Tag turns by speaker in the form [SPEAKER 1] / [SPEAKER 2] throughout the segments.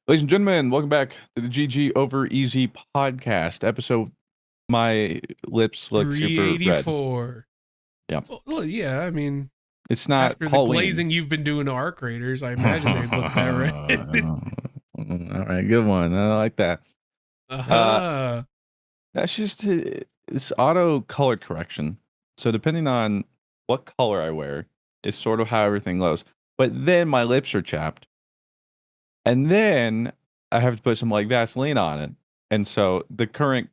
[SPEAKER 1] Ladies and gentlemen, welcome back to the GG Over Easy podcast episode. My lips look super red.
[SPEAKER 2] 384.
[SPEAKER 1] Yeah,
[SPEAKER 2] Well, yeah, I mean,
[SPEAKER 1] it's not
[SPEAKER 2] after the
[SPEAKER 1] Halloween.
[SPEAKER 2] glazing you've been doing to arc raiders, I
[SPEAKER 1] All
[SPEAKER 2] imagine they'd look that red.
[SPEAKER 1] right, good one. I like that. Uh,
[SPEAKER 2] Uh-huh.
[SPEAKER 1] that's just it's auto color correction. So depending on what color I wear, is sort of how everything goes. But then my lips are chapped, and then I have to put some like Vaseline on it, and so the current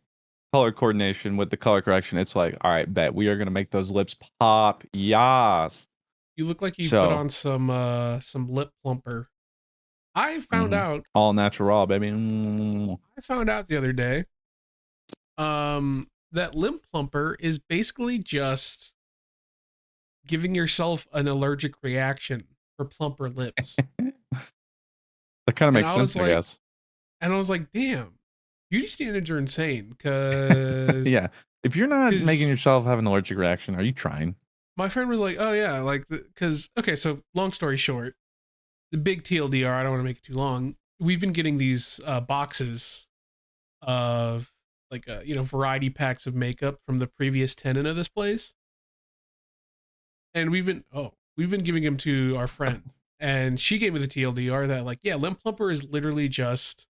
[SPEAKER 1] color coordination with the color correction, it's like, all right, bet we are gonna make those lips pop. Yas.
[SPEAKER 2] You look like you put
[SPEAKER 1] So
[SPEAKER 2] on some lip plumper. I found out
[SPEAKER 1] all natural, baby.
[SPEAKER 2] I found out the other day that lip plumper is basically just giving yourself an allergic reaction for plumper lips.
[SPEAKER 1] That kind of
[SPEAKER 2] And
[SPEAKER 1] makes
[SPEAKER 2] I was
[SPEAKER 1] sense, I
[SPEAKER 2] like
[SPEAKER 1] guess.
[SPEAKER 2] damn, beauty standards are insane cuz
[SPEAKER 1] Yeah. If you're not making
[SPEAKER 2] cuz
[SPEAKER 1] yourself have an allergic reaction, are you trying?
[SPEAKER 2] my friend was like, "Oh yeah, like because okay." So long story short, the big TLDR. I don't want to make it too long. We've been getting these boxes of like variety packs of makeup from the previous tenant of this place, and we've been giving them to our friend, and she gave me the TLDR that like limp plumper is literally just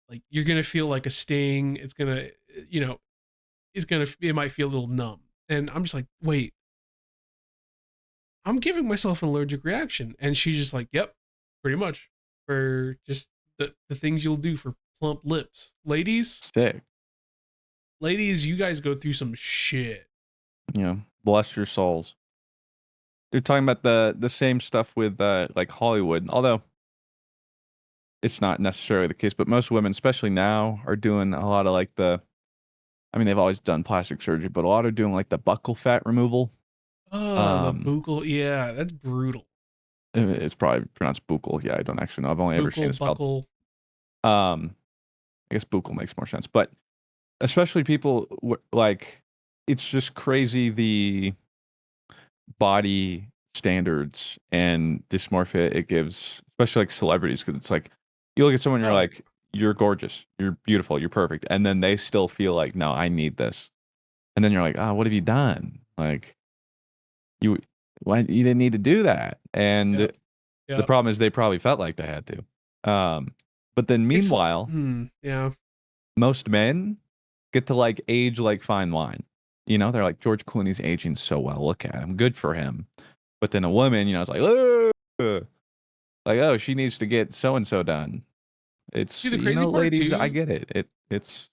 [SPEAKER 2] like you're gonna feel like a sting. It's gonna you know it might feel a little numb, and I'm just like wait I'm giving myself an allergic reaction. And she's just like, yep, pretty much. For just the things you'll do for plump lips.
[SPEAKER 1] Sick.
[SPEAKER 2] Ladies, you guys go through some shit.
[SPEAKER 1] Yeah. Bless your souls. They're talking about the same stuff with like Hollywood, although it's not necessarily the case, but most women, especially now, are doing a lot of like I mean, they've always done plastic surgery, but a lot are doing like the buccal fat removal.
[SPEAKER 2] Oh, the
[SPEAKER 1] Um,
[SPEAKER 2] buccal. Yeah, that's brutal.
[SPEAKER 1] it's probably pronounced buccal. Yeah, I don't actually know. I've only ever seen
[SPEAKER 2] Buccal,
[SPEAKER 1] it spelled.
[SPEAKER 2] buckle.
[SPEAKER 1] Um, I guess buccal makes more sense, but especially people like it's just crazy the body standards and dysmorphia it gives, especially like celebrities, because it's like you look at someone, you're
[SPEAKER 2] Oh,
[SPEAKER 1] like, you're gorgeous, you're beautiful, you're perfect, and then they still feel like, no, I need this, and then you're like, what have you done? Like you, why you didn't need to do that? And
[SPEAKER 2] yep,
[SPEAKER 1] the
[SPEAKER 2] yep.
[SPEAKER 1] problem is they probably felt like they had to. But then
[SPEAKER 2] It's,
[SPEAKER 1] meanwhile,
[SPEAKER 2] yeah.
[SPEAKER 1] most men get to like age like fine wine. You know, they're like George Clooney's aging so well. Look at him, good for him. But then a woman, it's like, oh, like oh, she needs to get so and so done.
[SPEAKER 2] See,
[SPEAKER 1] It's
[SPEAKER 2] the crazy part
[SPEAKER 1] ladies, I
[SPEAKER 2] too,
[SPEAKER 1] get it. It's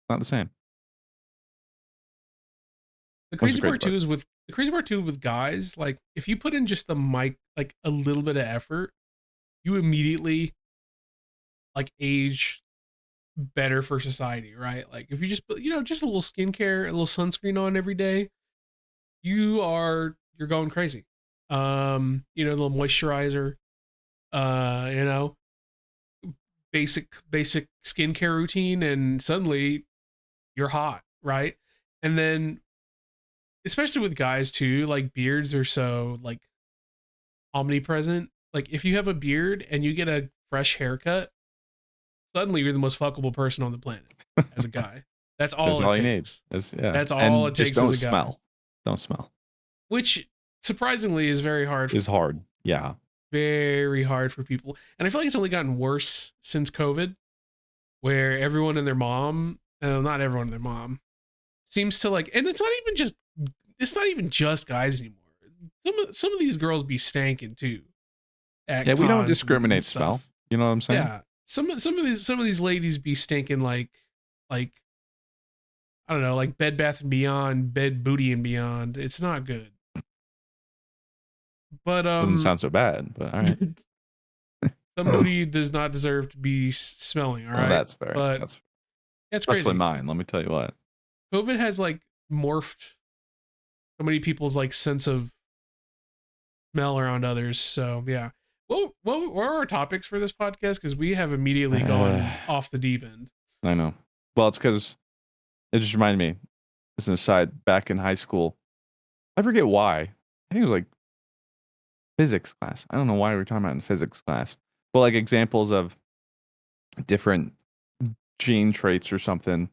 [SPEAKER 1] not the same.
[SPEAKER 2] the
[SPEAKER 1] What's the
[SPEAKER 2] crazy
[SPEAKER 1] crazy
[SPEAKER 2] part too
[SPEAKER 1] part?
[SPEAKER 2] is with the crazy part too with guys, like if you put in just the mic, like a little bit of effort, you immediately like age better for society, right? Like if you just put, just a little skincare, a little sunscreen on every day, you're going crazy. A little moisturizer, uh, you know, basic skincare routine, and suddenly you're hot, right? And then especially with guys too, like beards are so like omnipresent. Like if you have a beard and you get a fresh haircut, suddenly you're the most fuckable person on the planet as a guy. That's
[SPEAKER 1] That's
[SPEAKER 2] all it
[SPEAKER 1] all you need.
[SPEAKER 2] takes.
[SPEAKER 1] Is yeah,
[SPEAKER 2] That's all
[SPEAKER 1] and
[SPEAKER 2] it
[SPEAKER 1] just
[SPEAKER 2] takes as
[SPEAKER 1] don't
[SPEAKER 2] a guy.
[SPEAKER 1] smell. Don't smell
[SPEAKER 2] Which surprisingly is
[SPEAKER 1] is hard. Yeah,
[SPEAKER 2] very hard for people. And I feel like it's only gotten worse since COVID, where everyone and their mom, not everyone and their mom, seems to like, and it's not even just guys anymore. Some of these girls be stanking too at
[SPEAKER 1] yeah. We don't
[SPEAKER 2] cons and
[SPEAKER 1] discriminate smell.
[SPEAKER 2] stuff.
[SPEAKER 1] You know what I'm saying?
[SPEAKER 2] Yeah, some of these ladies be stinking like I don't know, like Bed Bath and Beyond, Bed Booty and Beyond. It's not good. But
[SPEAKER 1] Doesn't sound so bad, but all right.
[SPEAKER 2] some booty does not deserve to be smelling. All
[SPEAKER 1] Well,
[SPEAKER 2] right,
[SPEAKER 1] that's fair.
[SPEAKER 2] but
[SPEAKER 1] That's
[SPEAKER 2] yeah, it's
[SPEAKER 1] especially
[SPEAKER 2] crazy.
[SPEAKER 1] mine. Let me tell you what.
[SPEAKER 2] COVID has like morphed so many people's like sense of smell around others. So yeah. What are our topics for this podcast? Because we have immediately
[SPEAKER 1] Uh,
[SPEAKER 2] gone off the deep end.
[SPEAKER 1] I know. Well, it's because it just reminded me. As an aside, back in high school, I forget why. I think it was like physics class. I don't know why we were talking about in physics class, but like examples of different gene traits or something.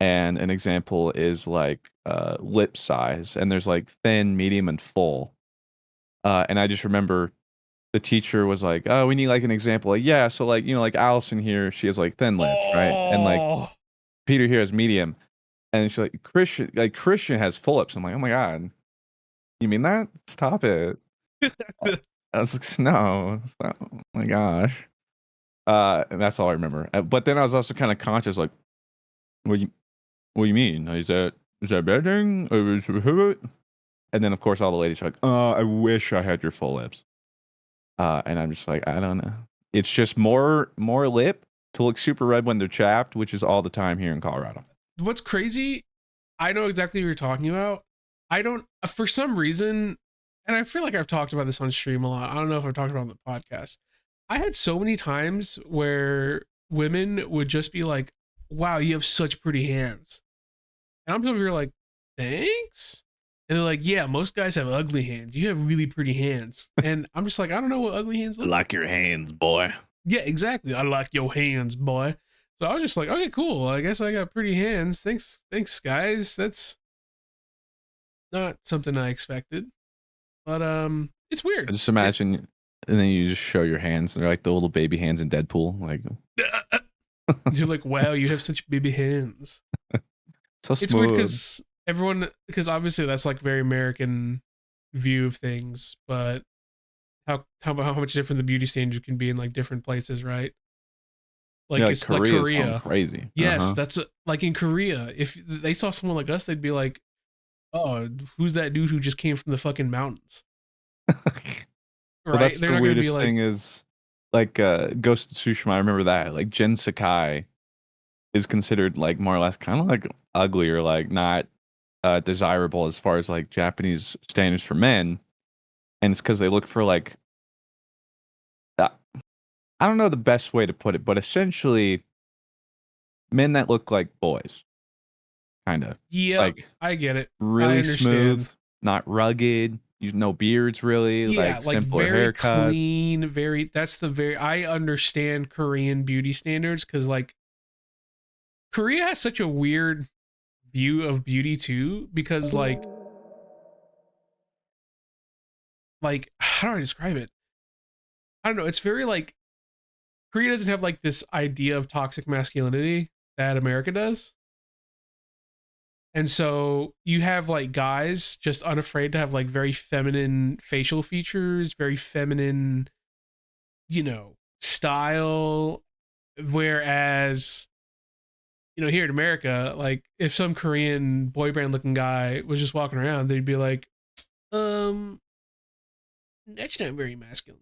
[SPEAKER 1] And an example is like lip size, and there's like thin, medium, and full. And I just remember the teacher was like, "Oh, we need like an example." Like, yeah, so like like Allison here, she has like thin lips, right? And like
[SPEAKER 2] Oh,
[SPEAKER 1] Peter here has medium, and she's Christian has full lips. I'm like, oh my god, you mean that? Stop it. I was like, no, stop. Oh my gosh. And that's all I remember. But then I was also kind of conscious, like, what you what do you mean? Is that a bad thing? And then of course all the ladies are like, I wish I had your full lips. And I'm just like, I don't know. It's just more lip to look super red when they're chapped, which is all the time here in Colorado.
[SPEAKER 2] what's crazy? I know exactly what you're talking about. I don't, for some reason, and I feel like I've talked about this on stream a lot. I don't know if I've talked about it on the podcast. I had so many times where women would just be like, "Wow, you have such pretty hands," and I'm over here like, "Thanks." And they're like, "Yeah, most guys have ugly hands. You have really pretty hands." And I'm just like, I don't know what ugly hands
[SPEAKER 1] I
[SPEAKER 2] look like.
[SPEAKER 1] like your hands, boy.
[SPEAKER 2] Yeah, exactly. I like your hands, boy. So I was just like, okay, cool. I guess I got pretty hands. Thanks, guys. That's not something I expected, but it's
[SPEAKER 1] I
[SPEAKER 2] weird.
[SPEAKER 1] just imagine, and then you just show your hands, and they're like the little baby hands in Deadpool, like
[SPEAKER 2] You're like, wow, you have such baby hands.
[SPEAKER 1] so
[SPEAKER 2] It's weird
[SPEAKER 1] smooth.
[SPEAKER 2] because obviously that's like very American view of things, but how much different the beauty standard can be in like different places, right?
[SPEAKER 1] Yeah,
[SPEAKER 2] Like
[SPEAKER 1] like
[SPEAKER 2] it's like
[SPEAKER 1] Korea's going
[SPEAKER 2] Korea.
[SPEAKER 1] crazy. Uh
[SPEAKER 2] Yes,
[SPEAKER 1] huh.
[SPEAKER 2] that's like in Korea. If they saw someone like us, they'd be like, "Oh, who's that dude who just came from the fucking mountains?"
[SPEAKER 1] Well,
[SPEAKER 2] Right?
[SPEAKER 1] that's
[SPEAKER 2] They're
[SPEAKER 1] the
[SPEAKER 2] not gonna be
[SPEAKER 1] weirdest
[SPEAKER 2] like,
[SPEAKER 1] thing is like Ghost of Tsushima. I remember that. Like Jin Sakai is considered like more or less kind of like ugly or like not desirable as far as like Japanese standards for men, and it's because they look for like uh, I don't know the best way to put it, but essentially men that look like boys, kind of
[SPEAKER 2] "Yep,
[SPEAKER 1] like
[SPEAKER 2] I get it. I
[SPEAKER 1] really smooth,
[SPEAKER 2] understand."
[SPEAKER 1] not rugged. You no beards really,
[SPEAKER 2] Yeah,
[SPEAKER 1] like
[SPEAKER 2] like
[SPEAKER 1] simpler
[SPEAKER 2] very
[SPEAKER 1] haircuts.
[SPEAKER 2] clean, very that's the very I understand Korean beauty standards cuz like Korea has such a weird view of beauty too because like how do I describe it? I don't know, it's very like Korea doesn't have like this idea of toxic masculinity that America does. And so you have like guys just unafraid to have like very feminine facial features, very feminine, style. Whereas, here in America, like if some Korean boy band looking guy was just walking around, they'd be like, um, that's not very masculine.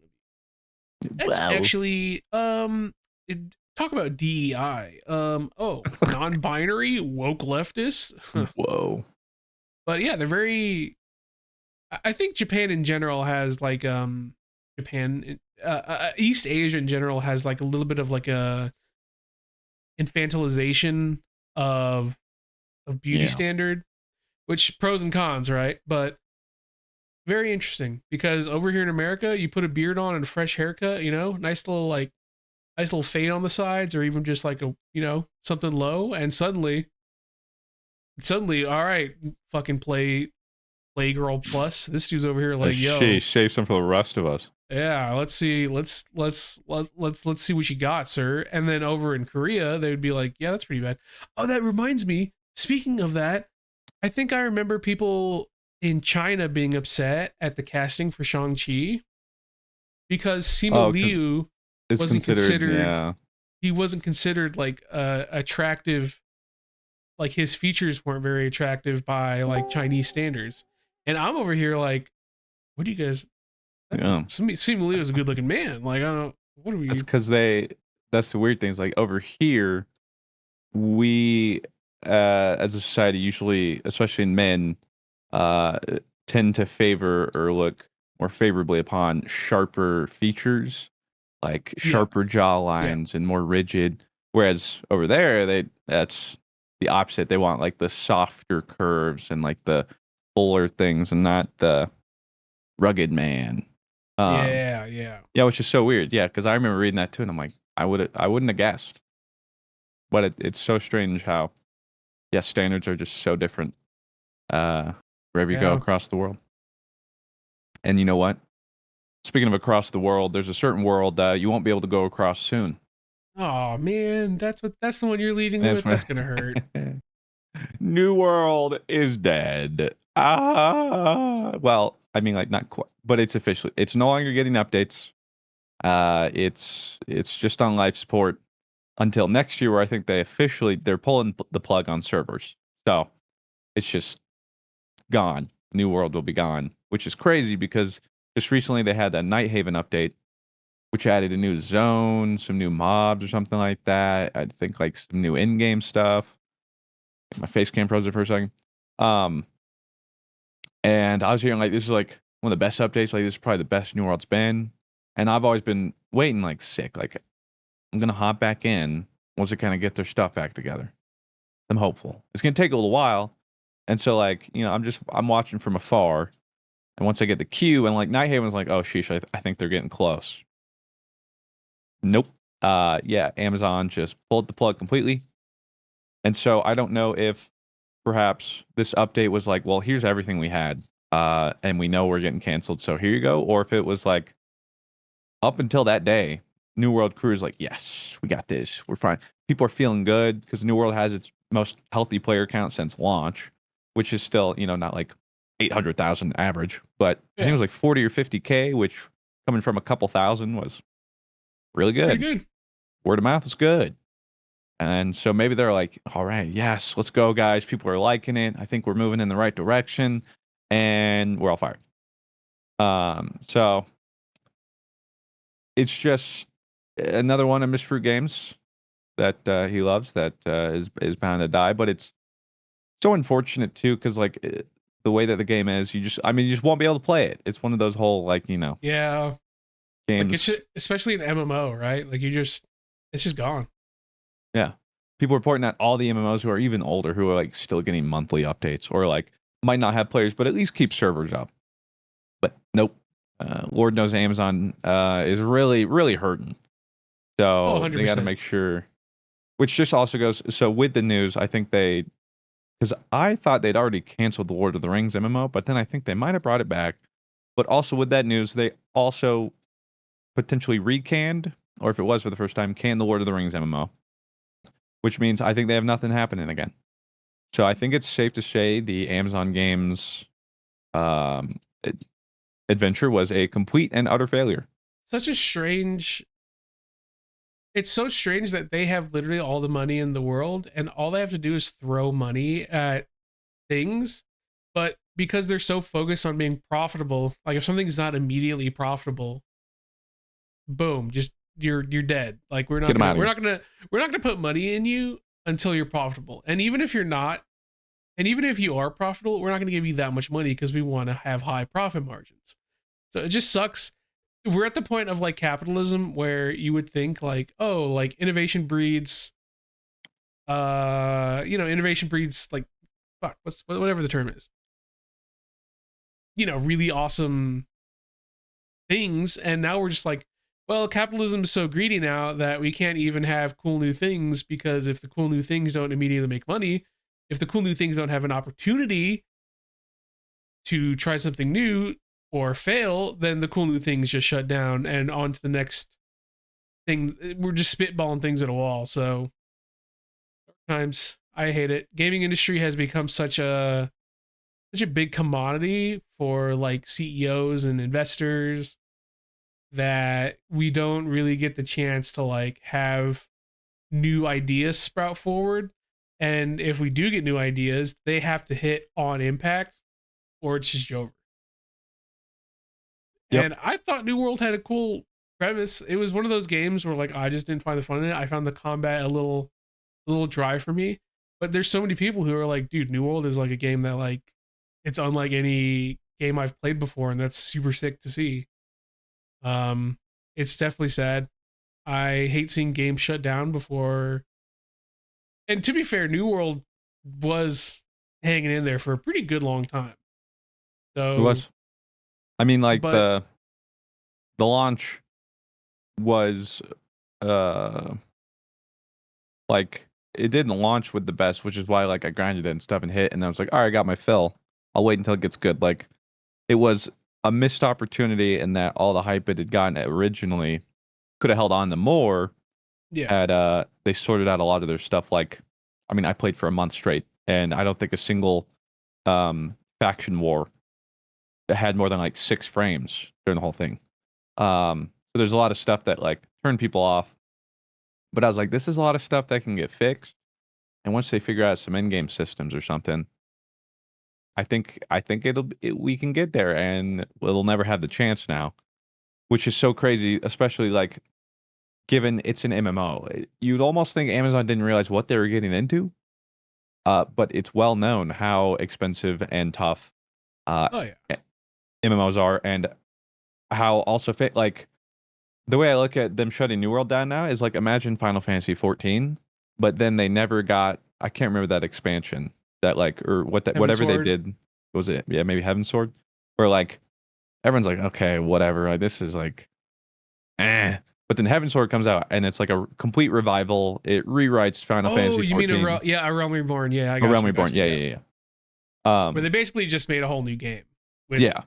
[SPEAKER 2] That's
[SPEAKER 1] Wow.
[SPEAKER 2] actually, talk about DEI. Oh, non binary, woke leftist.
[SPEAKER 1] Whoa.
[SPEAKER 2] But yeah, they're very I think Japan in general has like East Asia in general has like a little bit of like a infantilization of beauty
[SPEAKER 1] Yeah.
[SPEAKER 2] standard, which pros and cons, right? But very interesting because over here in America, you put a beard on and a fresh haircut, nice little fade on the sides, or even just like a something low, and suddenly, all right, fucking Playgirl Plus. This dude's over here like,
[SPEAKER 1] She
[SPEAKER 2] yo,
[SPEAKER 1] saved some for the rest of us.
[SPEAKER 2] yeah, let's see, let's see what you got, sir. And then over in Korea, they would be like, yeah, that's pretty bad. Oh, that reminds me. Speaking of that, I think I remember people in China being upset at the casting for Shang Chi because Simu
[SPEAKER 1] Oh, because
[SPEAKER 2] Liu
[SPEAKER 1] it's
[SPEAKER 2] wasn't
[SPEAKER 1] considered,
[SPEAKER 2] considered.
[SPEAKER 1] yeah.
[SPEAKER 2] He wasn't considered like attractive. Like his features weren't very attractive by like Chinese standards. And I'm over here like, what do you guys?
[SPEAKER 1] Yeah.
[SPEAKER 2] Simu Liu is a good looking man. Like I don't know. What are
[SPEAKER 1] That's
[SPEAKER 2] we?
[SPEAKER 1] because that's the weird thing. Is like over here, we as a society usually, especially in men, uh tend to favor or look more favorably upon sharper features, like
[SPEAKER 2] Yeah,
[SPEAKER 1] sharper
[SPEAKER 2] yeah,
[SPEAKER 1] jawlines and more rigid. Whereas over there, that's the opposite. They want like the softer curves and like the fuller things and not the rugged man. Um
[SPEAKER 2] yeah, yeah.
[SPEAKER 1] yeah, which is so weird. Yeah, because I remember reading that too, and I'm like, I wouldn't have guessed. But it's so strange how standards are just so different wherever you go
[SPEAKER 2] Yeah.
[SPEAKER 1] across the world. And you know what? Speaking of across the world, there's a certain world that you won't be able to go across soon.
[SPEAKER 2] Oh man, that's the one you're leading
[SPEAKER 1] That's
[SPEAKER 2] with.
[SPEAKER 1] my
[SPEAKER 2] That's gonna hurt.
[SPEAKER 1] New World is dead. Well, I mean, like not quite, but it's officially. It's no longer getting updates. It's just on life support until next year, where I think they're pulling the plug on servers. So it's just gone. New World will be gone, which is crazy because just recently they had that Night Haven update, which added a new zone, some new mobs or something like that. I think like some new in-game stuff. My face cam froze it for a second. Um, and I was hearing like this is like one of the best updates. Like this is probably the best New World's been. And I've always been waiting like sick. Like I'm gonna hop back in once they kind of get their stuff back together. I'm hopeful. It's gonna take a little while. And so like, I'm watching from afar. And once I get the queue and like Night Haven's like, oh sheesh, I think they're getting close. Nope. Yeah, Amazon just pulled the plug completely. And so I don't know if perhaps this update was like, well, here's everything we had. And we know we're getting canceled, so here you go. Or if it was like up until that day, New World crew is like, yes, we got this. We're fine. People are feeling good because New World has its most healthy player count since launch, which is still, not like 800,000 average, but I think it
[SPEAKER 2] Yeah,
[SPEAKER 1] was like 40 or 50K, which coming from a couple thousand was really
[SPEAKER 2] pretty
[SPEAKER 1] good.
[SPEAKER 2] good.
[SPEAKER 1] Word of mouth is good. And so maybe they're like, all right, yes, let's go, guys. People are liking it. I think we're moving in the right direction. And we're all fired. So it's just another one of Mr.Fruit games that he loves that is bound to die. But it's so unfortunate too, because like the way that the game is, you just won't be able to play it. It's one of those whole like
[SPEAKER 2] Yeah, like it
[SPEAKER 1] games.
[SPEAKER 2] should, especially an MMO, right? Like it's just gone.
[SPEAKER 1] Yeah, people reporting that all the MMOs who are even older, who are like still getting monthly updates, or like might not have players, but at least keep servers up. But nope. Lord knows Amazon is really, really hurting.
[SPEAKER 2] Oh,
[SPEAKER 1] So they got to
[SPEAKER 2] 100%.
[SPEAKER 1] make sure. Which just also goes. So with the news, I think because I thought they'd already canceled the Lord of the Rings MMO, but then I think they might have brought it back. But also with that news, they also potentially recanned, or if it was for the first time, canned the Lord of the Rings MMO, which means I think they have nothing happening again. So I think it's safe to say the Amazon Games um, adventure was a complete and utter failure.
[SPEAKER 2] Such a strange. It's so strange that they have literally all the money in the world, and all they have to do is throw money at things. But because they're so focused on being profitable, like if something's not immediately profitable, boom, just you're dead. Like
[SPEAKER 1] Get them out of here.
[SPEAKER 2] we're not gonna put money in you until you're profitable. And even if you're not, and even if you are profitable, we're not gonna give you that much money because we want to have high profit margins. So it just sucks. We're at the point of like capitalism where you would think like, oh, like innovation breeds like fuck, whatever the term is. Really awesome things, and now we're just like, well, capitalism is so greedy now that we can't even have cool new things, because if the cool new things don't immediately make money, if the cool new things don't have an opportunity to try something new or fail, then the cool new things just shut down and on to the next thing. We're just spitballing things at a wall. So times I hate it. Gaming industry has become such a big commodity for like CEOs and investors that we don't really get the chance to like have new ideas sprout forward. And if we do get new ideas, they have to hit on impact or it's just over.
[SPEAKER 1] Yep.
[SPEAKER 2] And I thought New World had a cool premise. It was one of those games where like I just didn't find the fun in it. I found the combat a little dry for me. But there's so many people who are like, dude, New World is like a game that like it's unlike any game I've played before, and that's super sick to see. Um, it's definitely sad. I hate seeing games shut down before. And to be fair, New World was hanging in there for a pretty good long time.
[SPEAKER 1] It
[SPEAKER 2] So,
[SPEAKER 1] was. I mean, like
[SPEAKER 2] but
[SPEAKER 1] the launch was. uh like it didn't launch with the best, which is why like I grinded it and stuff and hit, and I was like, all right, I got my fill. I'll wait until it gets good. Like it was a missed opportunity in that all the hype it had gotten originally could have held on to more
[SPEAKER 2] Yeah.
[SPEAKER 1] had they sorted out a lot of their stuff. Like, I mean, I played for a month straight, and I don't think a single faction war had more than like 6 frames during the whole thing. So there's a lot of stuff that like turned people off. But I was like, this is a lot of stuff that can get fixed. And once they figure out some in-game systems or something, I think we can get there, and we'll never have the chance now, which is so crazy, especially like given it's an MMO. You'd almost think Amazon didn't realize what they were getting into, but it's well known how expensive and tough uh,
[SPEAKER 2] Oh yeah.
[SPEAKER 1] MMOs are, and how also fit. Like the way I look at them shutting New World down now is like imagine Final Fantasy 14, but then they never got. I can't remember that expansion that like or what that
[SPEAKER 2] Heaven
[SPEAKER 1] whatever they
[SPEAKER 2] Sword.
[SPEAKER 1] did was it. Yeah, maybe Heaven Sword, where like everyone's like, okay, whatever. Like, this is like, eh. But then Heaven Sword comes out, and it's like a complete revival. It rewrites Final
[SPEAKER 2] Oh,
[SPEAKER 1] Fantasy
[SPEAKER 2] you mean
[SPEAKER 1] 14.
[SPEAKER 2] A Realm Reborn? Yeah, I
[SPEAKER 1] A
[SPEAKER 2] got
[SPEAKER 1] Realm
[SPEAKER 2] you. I
[SPEAKER 1] Reborn.
[SPEAKER 2] got you.
[SPEAKER 1] Yeah,
[SPEAKER 2] Yeah.
[SPEAKER 1] yeah, yeah.
[SPEAKER 2] Where they basically just made a whole new game with,
[SPEAKER 1] Yeah.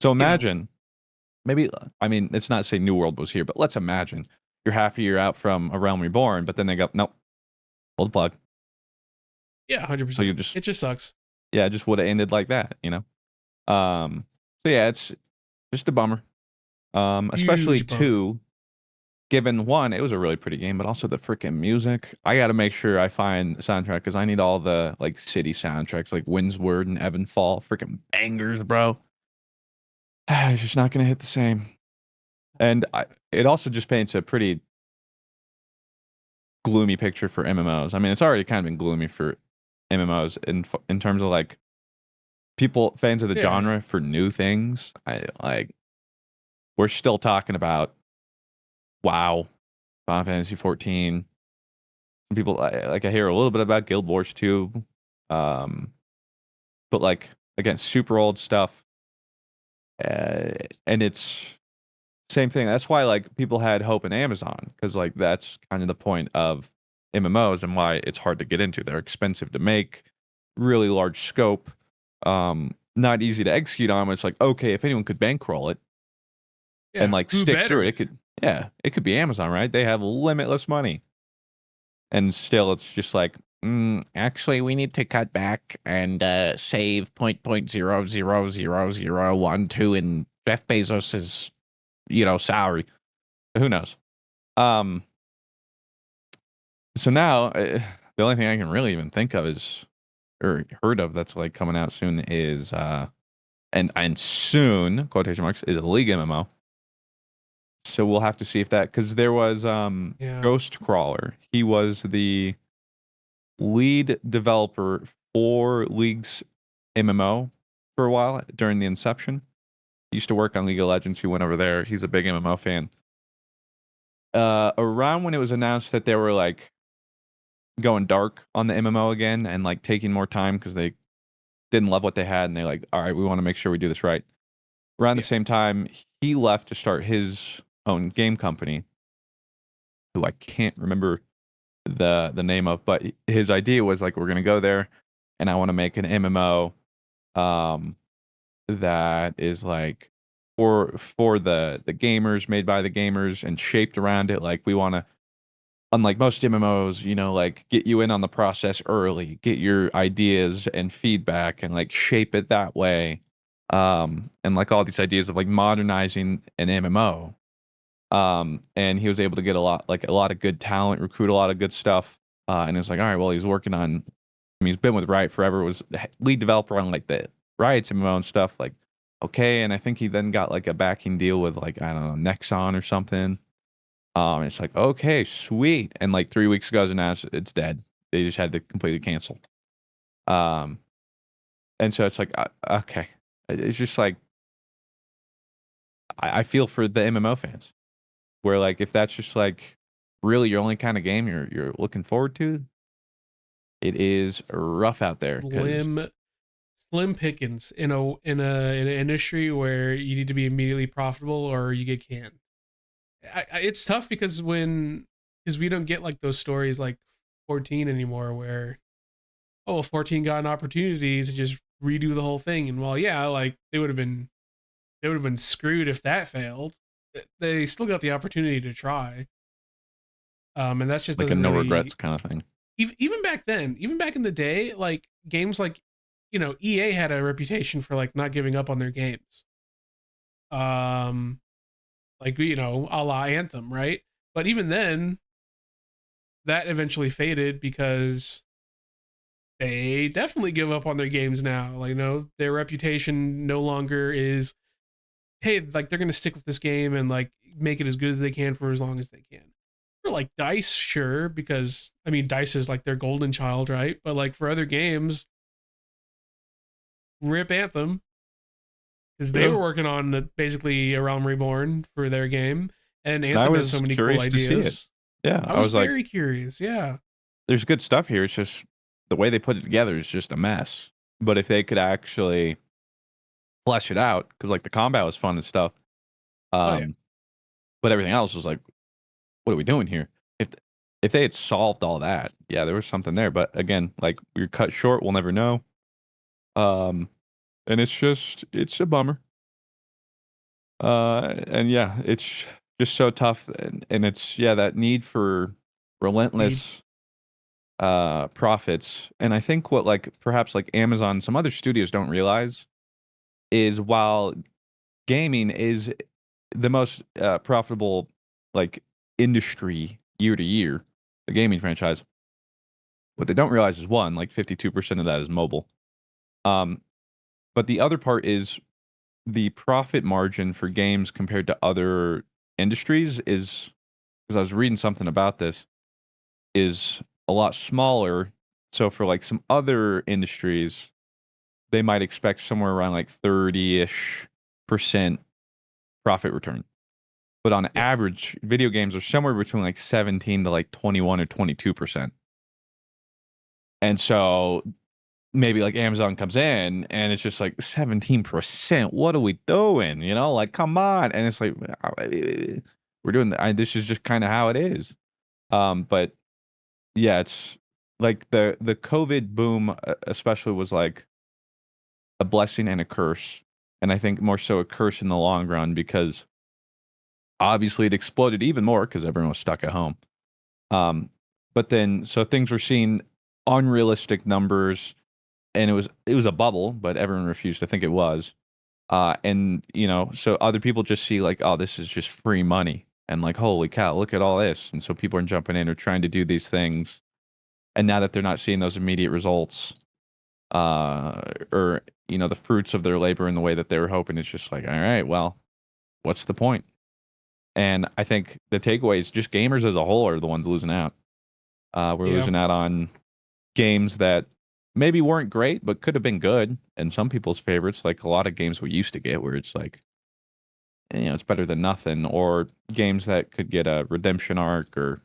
[SPEAKER 1] So
[SPEAKER 2] you know,
[SPEAKER 1] imagine, maybe, I mean, it's not to say New World was here, but let's imagine you're half a year out from A Realm Reborn, but then they go, nope, pull the plug.
[SPEAKER 2] yeah,
[SPEAKER 1] So
[SPEAKER 2] 100%.
[SPEAKER 1] you just,
[SPEAKER 2] It just sucks.
[SPEAKER 1] yeah, it just would have ended like that, you know? So yeah, it's just a bummer. Especially
[SPEAKER 2] Huge bummer.
[SPEAKER 1] two, given one, it was a really pretty game, but also the freaking music. I got to make sure I find the soundtrack because I need all the like city soundtracks, like Windsward and Evanfall, freaking bangers, bro. It's just not gonna hit the same. And it also just paints a pretty gloomy picture for MMOs. I mean, it's already kind of been gloomy for MMOs in terms of like people fans of the
[SPEAKER 2] Yeah, yeah.
[SPEAKER 1] genre for new things. I like we're still talking about WoW, Final Fantasy 14. Some people like I hear a little bit about Guild Wars 2. Um, but like again, super old stuff. And it's same thing. That's why like people had hope in Amazon because like that's kind of the point of MMOs and why it's hard to get into. They're expensive to make, really large scope, not easy to execute on. It's like okay, if anyone could bankroll it and
[SPEAKER 2] Yeah.
[SPEAKER 1] like
[SPEAKER 2] Who
[SPEAKER 1] stick through it,
[SPEAKER 2] better?
[SPEAKER 1] it could yeah, it could be Amazon, right? They have limitless money, and still it's just like. Actually, we need to cut back and save 0.0000012 in Jeff Bezos's, salary. Who knows? Um, so now the only thing I can really even think of is or heard of that's like coming out soon is and soon quotation marks is a League MMO. So we'll have to see if that because there was
[SPEAKER 2] Yeah.
[SPEAKER 1] Ghost Crawler. He was the lead developer for League's MMO for a while during the inception. He used to work on League of Legends. He went over there. He's a big MMO fan. Around when it was announced that they were like going dark on the MMO again and like taking more time because they didn't love what they had and they like, all right, we want to make sure we do this right. Around the
[SPEAKER 2] Yeah.
[SPEAKER 1] same time, he left to start his own game company, who I can't remember the name of, but his idea was like, we're gonna go there, and I want to make an MMO, um, that is like for the gamers, made by the gamers, and shaped around it. Like we want to unlike most MMOs, like get you in on the process early, get your ideas and feedback and like shape it that way. And like all these ideas of like modernizing an MMO. And he was able to get a lot of good talent, recruit a lot of good stuff. And it's like, all right, well, he's working on, I mean, he's been with Riot forever, was the lead developer on like the Riot's MMO and stuff. Like, okay. And I think he then got like a backing deal with like, I don't know, Nexon or something. It's like, okay, sweet. And like 3 weeks ago, it was announced it's dead. They just had to completely cancel. Um, and so it's like, okay, it's just like I feel for the MMO fans, where like if that's just like really your only kind of game you're looking forward to, it is rough out there because
[SPEAKER 2] Slim slim pickings in an industry where you need to be immediately profitable or you get canned. It's tough because we don't get like those stories like 14 anymore where, oh well, 14 got an opportunity to just redo the whole thing, and well, yeah, like they would have been screwed if that failed. They still got the opportunity to try, and that just
[SPEAKER 1] Like a
[SPEAKER 2] doesn't
[SPEAKER 1] no
[SPEAKER 2] really.
[SPEAKER 1] regrets kind of thing.
[SPEAKER 2] Even back then, even back in the day, like games like, EA had a reputation for like not giving up on their games. Um, like, a la Anthem, right? But even then, that eventually faded because they definitely give up on their games now. Like, their reputation no longer is, hey, like they're gonna stick with this game and like make it as good as they can for as long as they can. For like Dice, sure, because I mean Dice is like their golden child, right? But like for other games, rip Anthem, because they
[SPEAKER 1] Yeah.
[SPEAKER 2] were working on basically a Realm Reborn for their game, and
[SPEAKER 1] And I
[SPEAKER 2] Anthem has so
[SPEAKER 1] was
[SPEAKER 2] many cool
[SPEAKER 1] curious to see it.
[SPEAKER 2] ideas.
[SPEAKER 1] Yeah,
[SPEAKER 2] I
[SPEAKER 1] I
[SPEAKER 2] was
[SPEAKER 1] was like,
[SPEAKER 2] very curious. Yeah.
[SPEAKER 1] there's good stuff here. It's just the way they put it together is just a mess. But if they could actually flesh it out, because like the combat was fun and stuff,
[SPEAKER 2] Oh yeah.
[SPEAKER 1] um, but everything else was like, what are we doing here? If if they had solved all that, yeah, there was something there. But again, like we're cut short, we'll never know. Um, and it's a bummer. And yeah, it's just so tough, and it's yeah that need for
[SPEAKER 2] Need.
[SPEAKER 1] relentless profits. And I think what like perhaps like Amazon, some other studios don't realize is while gaming is the most profitable like industry year to year, the gaming franchise. What they don't realize is one, like 52% of that is mobile. Um, but the other part is the profit margin for games compared to other industries is because I was reading something about this is a lot smaller. So for like some other industries, they might expect somewhere around like 30-ish% profit return. But on
[SPEAKER 2] Yeah.
[SPEAKER 1] average, video games are somewhere between like 17 to like 21 or 22%. And so maybe like Amazon comes in and it's just like 17%. What are we doing? You know, like come on. And it's like we're doing this is just kind of how it is. But yeah, it's like the COVID boom especially was like a blessing and a curse. And I think more so a curse in the long run because obviously it exploded even more because everyone was stuck at home. Um, but then so things were seeing unrealistic numbers and it was a bubble, but everyone refused to think it was. And so other people just see like, oh, this is just free money, and like, holy cow, look at all this. And so people are jumping in or trying to do these things, and now that they're not seeing those immediate results, or the fruits of their labor in the way that they were hoping, it's just like, all right, well, what's the point? And I think the takeaway is just gamers as a whole are the ones losing out. We're
[SPEAKER 2] Yeah.
[SPEAKER 1] losing out on games that maybe weren't great, but could have been good. And some people's favorites, like a lot of games we used to get, where it's like, it's better than nothing, or games that could get a redemption arc or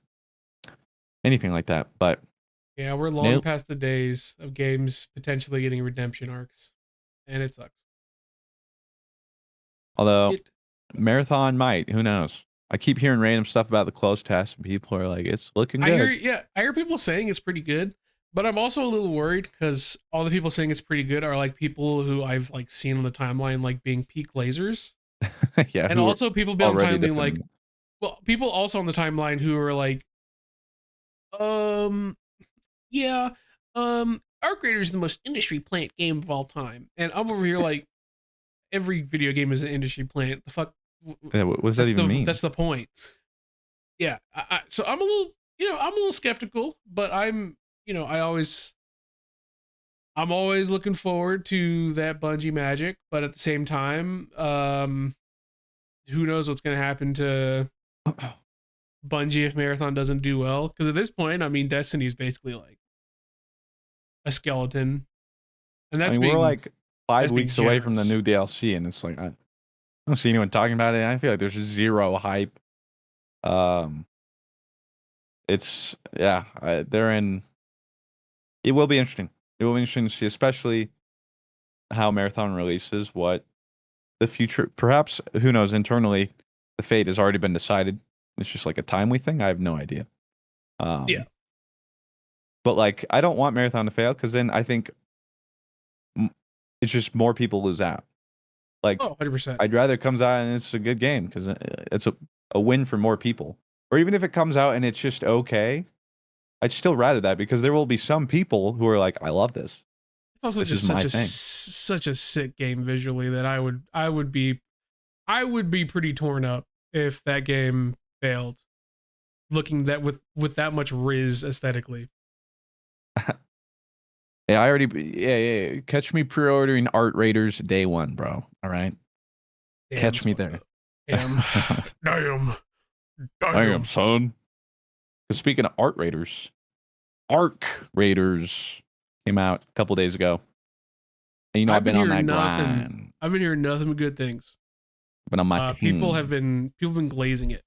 [SPEAKER 1] anything like that. But
[SPEAKER 2] Yeah. We're long
[SPEAKER 1] nope.
[SPEAKER 2] past the days of games potentially getting redemption arcs, and it sucks.
[SPEAKER 1] Although
[SPEAKER 2] It sucks.
[SPEAKER 1] Marathon might, who knows? I keep hearing random stuff about the close test, and people are like, it's looking
[SPEAKER 2] I hear,
[SPEAKER 1] good.
[SPEAKER 2] yeah, I hear people saying it's pretty good, but I'm also a little worried because all the people saying it's pretty good are like people who I've like seen on the timeline like being peak lasers,
[SPEAKER 1] Yeah,
[SPEAKER 2] and
[SPEAKER 1] who are
[SPEAKER 2] also people be on the
[SPEAKER 1] already
[SPEAKER 2] timeline like,
[SPEAKER 1] defending.
[SPEAKER 2] well, people also on the timeline who are like, um, yeah, Arc Raiders is the most industry plant game of all time, and I'm over here like, every video game is an industry plant. The fuck,
[SPEAKER 1] Yeah, what does that
[SPEAKER 2] that's
[SPEAKER 1] even
[SPEAKER 2] the
[SPEAKER 1] mean?
[SPEAKER 2] that's the point. Yeah, so I'm a little, I'm a little skeptical, but I'm always looking forward to that Bungie magic, but at the same time, who knows what's going to happen to Bungie if Marathon doesn't do well? Because at this point, I mean, Destiny is basically like a skeleton, and
[SPEAKER 1] I
[SPEAKER 2] that's
[SPEAKER 1] mean, we're
[SPEAKER 2] being
[SPEAKER 1] like 5 weeks away from the
[SPEAKER 2] generous.
[SPEAKER 1] new DLC, and it's like I don't see anyone talking about it. I feel like there's zero hype. Um, it's yeah, they're in. It will be interesting. It will be interesting to see, especially how Marathon releases what the future. Perhaps who knows internally. the fate has already been decided. It's just like a timely thing. I have no idea.
[SPEAKER 2] Yeah.
[SPEAKER 1] Um, but like, I don't want Marathon to fail because then I think it's just more people lose out.
[SPEAKER 2] Oh,
[SPEAKER 1] Like,
[SPEAKER 2] 100%.
[SPEAKER 1] I'd rather it comes out and it's a good game because it's a win for more people. Or even if it comes out and it's just okay, I'd still rather that because there will be some people who are like, I love this.
[SPEAKER 2] It's also
[SPEAKER 1] This is
[SPEAKER 2] just
[SPEAKER 1] my thing.
[SPEAKER 2] such a sick game visually that I would be pretty torn up if that game failed. Looking that with that much riz aesthetically.
[SPEAKER 1] Yeah, I already. Yeah, yeah, yeah. Catch me pre-ordering Art Raiders day one, bro. All right,
[SPEAKER 2] Damn,
[SPEAKER 1] catch me there.
[SPEAKER 2] damn, damn,
[SPEAKER 1] Damn,
[SPEAKER 2] damn.
[SPEAKER 1] son. 'Cause speaking of Art Raiders, Arc Raiders came out a couple days ago. And
[SPEAKER 2] I've
[SPEAKER 1] I've
[SPEAKER 2] been
[SPEAKER 1] been on
[SPEAKER 2] hearing
[SPEAKER 1] that
[SPEAKER 2] nothing.
[SPEAKER 1] grind.
[SPEAKER 2] I've been hearing nothing but good things.
[SPEAKER 1] Been on my team.
[SPEAKER 2] People have been glazing it.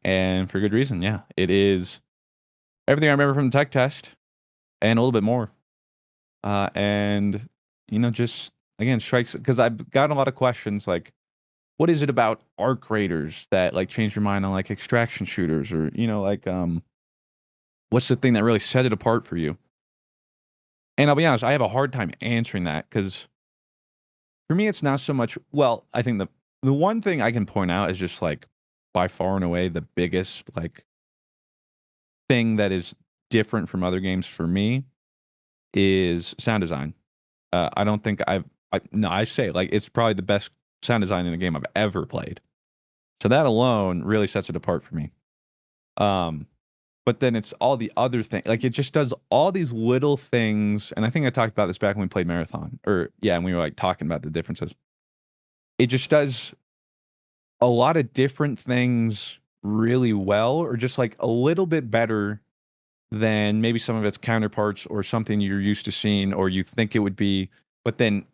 [SPEAKER 1] And for good reason. Yeah, it is everything I remember from the tech test and a little bit more. And just again strikes because I've gotten a lot of questions like, what is it about arc raiders that like changed your mind on like extraction shooters or like what's the thing that really set it apart for you? And I'll be honest, I have a hard time answering that because for me it's not so much. Well, I think the one thing I can point out is just like by far and away the biggest like thing that is different from other games for me is sound design. I don't think no, I say like it's probably the best sound design in a game I've ever played. So that alone really sets it apart for me. Um, but then it's all the other things. Like it just does all these little things. And I think I talked about this back when we played Marathon, or yeah, and we were like talking about the differences. It just does a lot of different things really well, or just like a little bit better than maybe some of its counterparts or something you're used to seeing or you think it would be. But then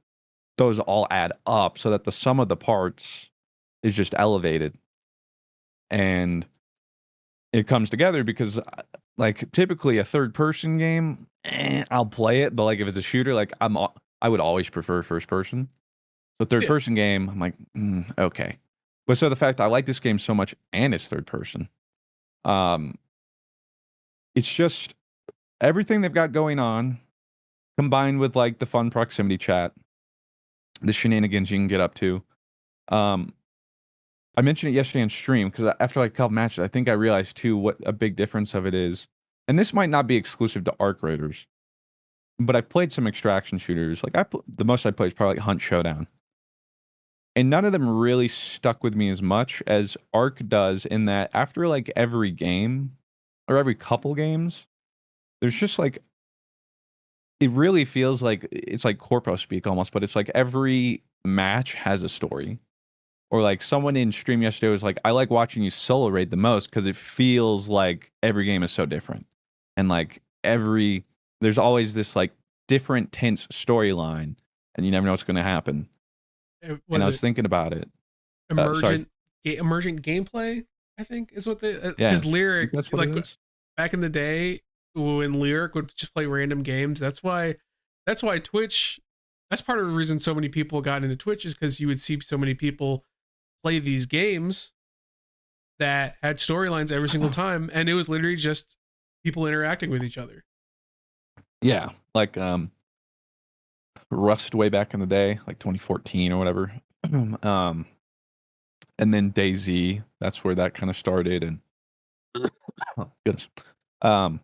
[SPEAKER 1] those all add up so that the sum of the parts is just elevated and it comes together because like typically a third person game I'll play it, but like if it's a shooter like I would always prefer first person. So third
[SPEAKER 2] Yeah.
[SPEAKER 1] person game I'm like okay, but so the fact that I like this game so much and it's third person, um it's just everything they've got going on combined with like the fun proximity chat, the shenanigans you can get up to. um I mentioned it yesterday on stream because after like a couple matches, I think I realized too what a big difference of it is. And this might not be exclusive to Arc Raiders, but I've played some extraction shooters. Like the most I played is probably like Hunt Showdown, and none of them really stuck with me as much as Arc does. In that after like every game or every couple games, there's just like it really feels like it's like corpo speak almost, but it's like every match has a story. Or like someone in stream yesterday was like, I like watching you solo raid the most because it feels like every game is so different. And like there's always this like different tense storyline and you never know what's going to happen. And I
[SPEAKER 2] Was
[SPEAKER 1] was
[SPEAKER 2] it
[SPEAKER 1] thinking about it. Sorry.
[SPEAKER 2] emergent emergent gameplay? I think is what the
[SPEAKER 1] Yeah.
[SPEAKER 2] because
[SPEAKER 1] I think
[SPEAKER 2] Lyric
[SPEAKER 1] that's what it
[SPEAKER 2] like
[SPEAKER 1] is.
[SPEAKER 2] back in the day when Lyric would just play random games. That's why Twitch. That's part of the reason so many people got into Twitch is because you would see so many people play these games that had storylines every single time, and it was literally just people interacting with each other.
[SPEAKER 1] Yeah. Like Rust way back in the day, like 2014 or whatever. um and then DayZ, that's where that kind of started and oh, goodness. Um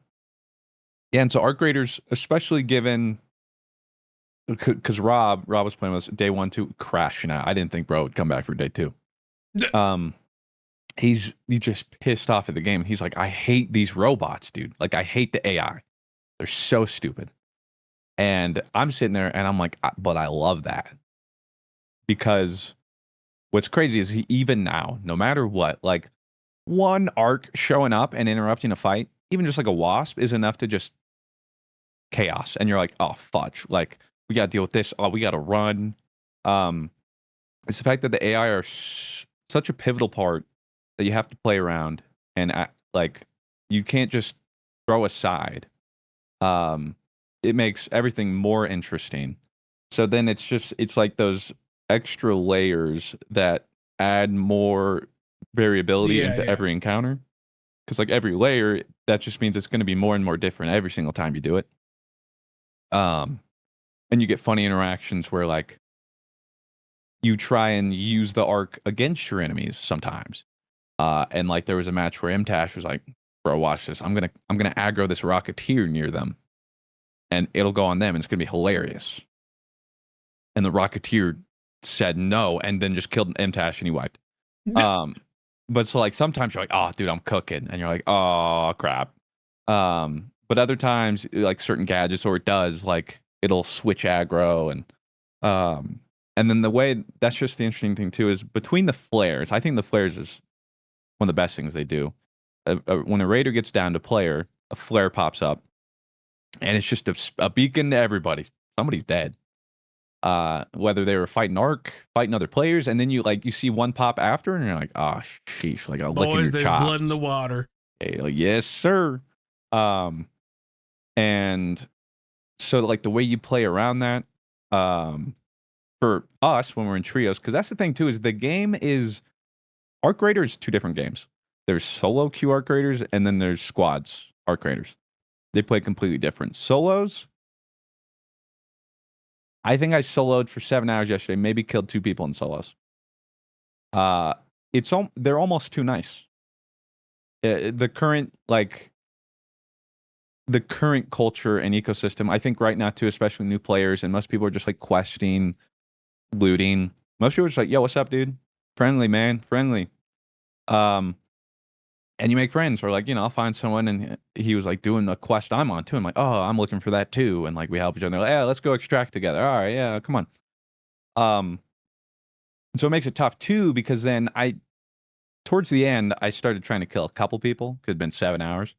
[SPEAKER 1] yeah, and so art graders, especially given because Rob was playing with us day one, two, crashing out. I didn't think bro would come back for day two. Um, he just pissed off at the game. He's like, I hate these robots, dude. Like, I hate the AI. They're so stupid. And I'm sitting there and I'm like, but I love that because what's crazy is even now, no matter what, like one arc showing up and interrupting a fight, even just like a wasp, is enough to just chaos. And you're like, oh fudge, like we got to deal with this. Oh, we got to run. Um, It's the fact that the AI are such a pivotal part that you have to play around and like you can't just throw aside. Um, it makes everything more interesting. So then it's like those extra layers that add more variability
[SPEAKER 2] Yeah,
[SPEAKER 1] into
[SPEAKER 2] yeah.
[SPEAKER 1] every encounter. Because like every layer, that just means it's going to be more and more different every single time you do it. Um, and you get funny interactions where like you try and use the arc against your enemies sometimes. And like there was a match where MTash was like, "Bro, watch this. I'm gonna aggro this Rocketeer near them, and it'll go on them, and it's gonna be hilarious." And the Rocketeer said no, and then just killed MTash, and he wiped. Um, but so like sometimes you're like, "Oh, dude, I'm cooking," and you're like, "Oh crap." But other times, like certain gadgets, or it does, like it'll switch aggro, um, and then the way that's just the interesting thing too is between the flares. I think the flares is one of the best things they do. When a raider gets down to player, a flare pops up, and it's just a beacon to everybody. Somebody's dead. Whether they were fighting Arc, fighting other players, and then you see one pop after, and you're like, oh sheesh, like a lick in
[SPEAKER 2] Boys,
[SPEAKER 1] your
[SPEAKER 2] there's blood in the
[SPEAKER 1] chops.
[SPEAKER 2] water.
[SPEAKER 1] Hey, like, yes, sir. Um, and so like the way you play around that, um, for us when we're in trios, because that's the thing too, is the game is Arc Raider is two different games. There's solo queue Arc Raiders, and then there's squads Arc Raiders. They play completely different. Solos, I think I soloed for 7 hours yesterday, maybe killed 2 people in solos. Uh, they're almost too nice. The current the current culture and ecosystem, I think right now too, especially new players, and most people are just like questing, looting. Most people are just like, "Yo, what's up, dude? Friendly, man, friendly." Um, and you make friends, or like I'll find someone, and he was like doing the quest I'm on too. I'm like, "Oh, I'm looking for that too," and like we help each other. Like, yeah, let's go extract together. All right, yeah, come on. Um, so it makes it tough too because then towards the end I started trying to kill a couple people. Could have been 7 hours.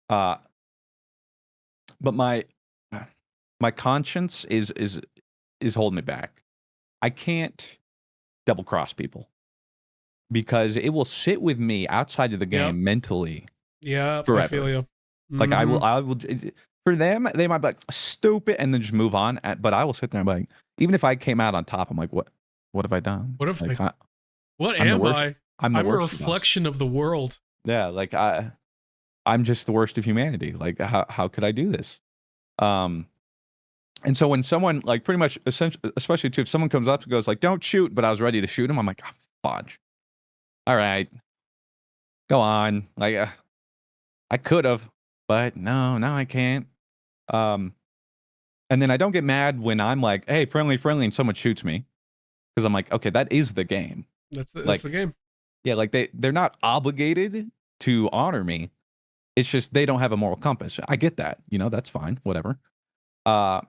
[SPEAKER 1] Uh, but my conscience is holding me back. I can't double cross people because it will sit with me outside of the
[SPEAKER 2] Yep.
[SPEAKER 1] game mentally
[SPEAKER 2] Yep. I feel
[SPEAKER 1] forever.
[SPEAKER 2] you.
[SPEAKER 1] Like
[SPEAKER 2] Mm-hmm.
[SPEAKER 1] I will. For them, they might be like stupid and then just move on. But I will sit there and be like, even if I came out on top, I'm like, what have I done?
[SPEAKER 2] What if
[SPEAKER 1] Like
[SPEAKER 2] I? What
[SPEAKER 1] I'm the
[SPEAKER 2] am
[SPEAKER 1] worst.
[SPEAKER 2] I?
[SPEAKER 1] I'm the
[SPEAKER 2] I'm a
[SPEAKER 1] worst of us.
[SPEAKER 2] reflection of the world.
[SPEAKER 1] Yeah, like I'm just the worst of humanity. Like how could I do this? Um, and so when someone like pretty much essentially, especially too, if someone comes up and goes like, "Don't shoot," but I was ready to shoot him, I'm like, oh, fudge. All right, go on. Like I could have, but no, now I can't. Um, and then I don't get mad when I'm like, "Hey, friendly, friendly," and someone shoots me because I'm like, okay, that is the game.
[SPEAKER 2] That's the
[SPEAKER 1] Like,
[SPEAKER 2] game.
[SPEAKER 1] yeah, like they're not obligated to honor me. It's just they don't have a moral compass. I get that. That's fine. Whatever. Uh,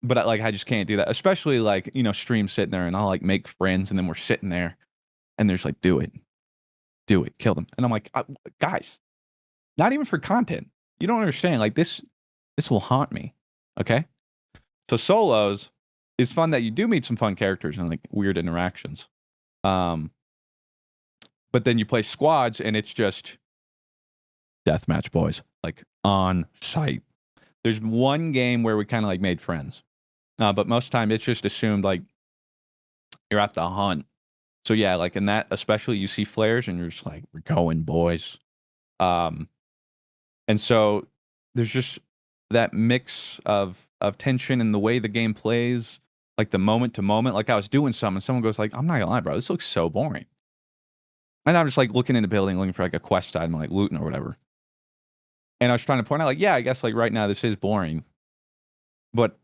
[SPEAKER 1] but I just can't do that. Especially like stream sitting there and I'll like make friends and then we're sitting there and there's like, do it, kill them, and I'm like, guys, not even for content. You don't understand. Like this will haunt me. Okay. So solos is fun that you do meet some fun characters and like weird interactions. Um, but then you play squads and it's just deathmatch boys, like on site. There's one game where we kind of like made friends, but most of the time it's just assumed like you're at the hunt. So yeah, like in that, especially you see flares and you're just like, we're going, boys. Um, and so there's just that mix of tension and the way the game plays, like the moment to moment. Like I was doing something, and someone goes like, "I'm not gonna lie, bro, this looks so boring." And I'm just like looking in the building, looking for like a quest item, like looting or whatever. And I was trying to point out, like, yeah, I guess like right now this is boring, but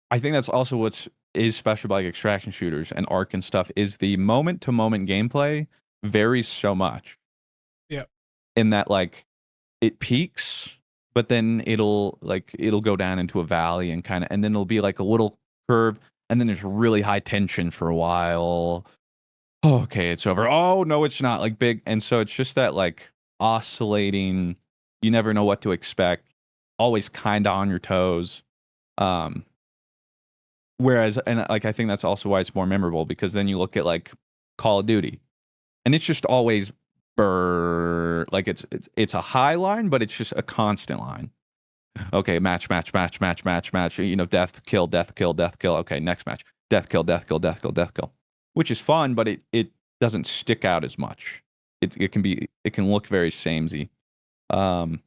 [SPEAKER 1] I think that's also what's is special about like extraction shooters and Arc and stuff is the moment to moment gameplay varies so much.
[SPEAKER 2] Yeah.
[SPEAKER 1] In that like it peaks, but then it'll go down into a valley and and then it'll be like a little curve, and then there's really high tension for a while. Oh, okay, it's over. Oh no, it's not like big, and so it's just that like oscillating. You never know what to expect. Always kind of on your toes. Um, Whereas, and like I think that's also why it's more memorable because then you look at like Call of Duty, and it's just always like it's a high line, but it's just a constant line. Okay, match, match, match, match, match, match. Death, kill, death, kill, death, kill. Okay, next match, death, kill, death, kill, death, kill, death, kill, which is fun, but it doesn't stick out as much. It can look very samey. Um,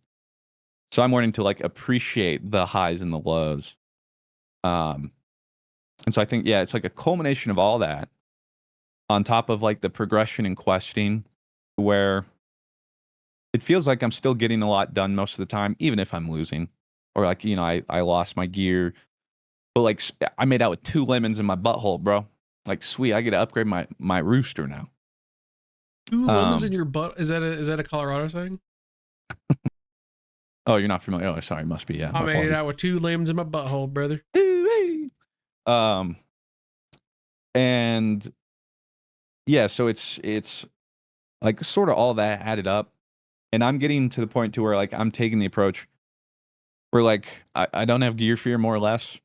[SPEAKER 1] so I'm learning to like appreciate the highs and the lows. Um, and so I think yeah, it's like a culmination of all that on top of like the progression in questing, where it feels like I'm still getting a lot done most of the time, even if I'm losing, or like I lost my gear, but like I made out with 2 lemons in my butthole, bro. Like sweet, I get to upgrade my rooster now.
[SPEAKER 2] 2 lemons in
[SPEAKER 1] Um,
[SPEAKER 2] your butt. Is that a Colorado thing?
[SPEAKER 1] oh, you're not familiar? Oh, sorry, must be. Yeah,
[SPEAKER 2] I
[SPEAKER 1] my
[SPEAKER 2] made it
[SPEAKER 1] apologies.
[SPEAKER 2] out with 2 lemons in my butthole, brother.
[SPEAKER 1] Um, and yeah, so it's like sort of all that added up, and I'm getting to the point to where like I'm taking the approach where like I don't have gear fear more or less.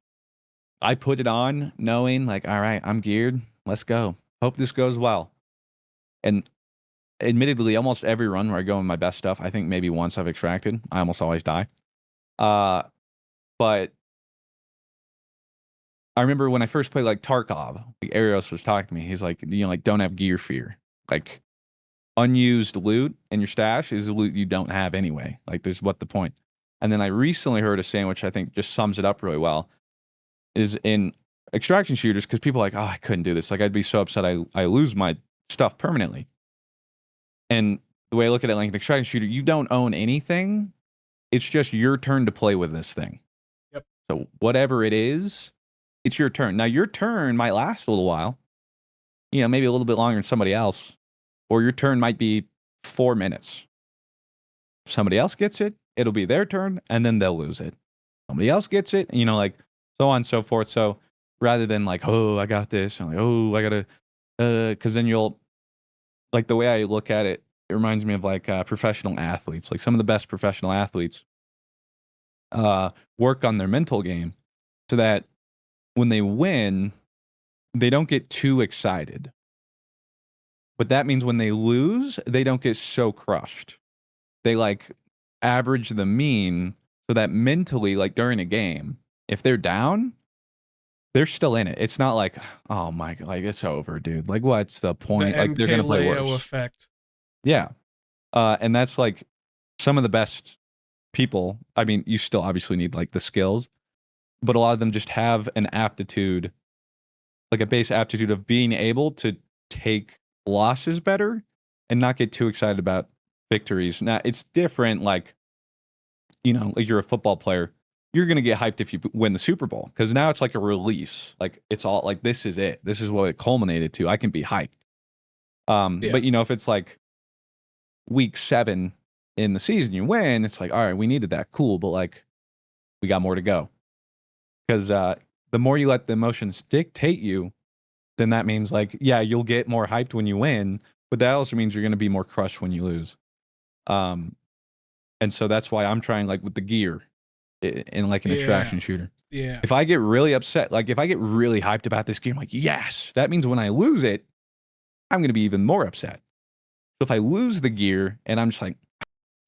[SPEAKER 1] I put it on knowing like, all right, I'm geared. Let's go. Hope this goes well. And admittedly, almost every run where I go in my best stuff, I think maybe once I've extracted, I almost always die. Uh, but I remember when I first played like Tarkov, like Arios was talking to me. He's like, like don't have gear fear. Like unused loot in your stash is loot you don't have anyway. Like there's what the point. And then I recently heard a saying which I think just sums it up really well is in extraction shooters because people are like, oh, I couldn't do this. Like I'd be so upset I lose my stuff permanently. And the way I look at it, like an extraction shooter, you don't own anything. It's just your turn to play with this thing.
[SPEAKER 2] Yep.
[SPEAKER 1] So whatever it is, it's your turn. Now your turn might last a little while, maybe a little bit longer than somebody else, or your turn might be 4 minutes. If somebody else gets it, it'll be their turn, and then they'll lose it. Somebody else gets it, like so on and so forth. So rather than like, oh, I got this, I'm like, oh, I gotta, because then you'll like the way I look at it. It reminds me of like professional athletes. Like some of the best professional athletes work on their mental game so that when they win, they don't get too excited. But that means when they lose, they don't get so crushed. They like average the mean so that mentally, like during a game, if they're down, they're still in it. It's not like, oh my, like it's over, dude. Like, what's the
[SPEAKER 2] The
[SPEAKER 1] point? Like, they're
[SPEAKER 2] MK
[SPEAKER 1] gonna play
[SPEAKER 2] Leo
[SPEAKER 1] worse.
[SPEAKER 2] effect.
[SPEAKER 1] Yeah, and that's like some of the best people. I mean, you still obviously need like the skills, but a lot of them just have an aptitude, like a base aptitude of being able to take losses better and not get too excited about victories. Now, it's different, like you're a football player. You're going to get hyped if you win the Super Bowl because now it's like a release. Like it's all like, this is it. This is what it culminated to. I can be hyped.
[SPEAKER 2] Yeah.
[SPEAKER 1] But if it's like week 7 in the season, you win, it's like, all right, we needed that. Cool. But like, we got more to go. Because the more you let the emotions dictate you, then that means like, yeah, you'll get more hyped when you win, but that also means you're going to be more crushed when you lose. Um, and so that's why I'm trying like with the gear in like an
[SPEAKER 2] Yeah.
[SPEAKER 1] extraction shooter.
[SPEAKER 2] Yeah.
[SPEAKER 1] If I get really upset, like if I get really hyped about this gear, I'm like, yes, that means when I lose it, I'm going to be even more upset. So if I lose the gear and I'm just like,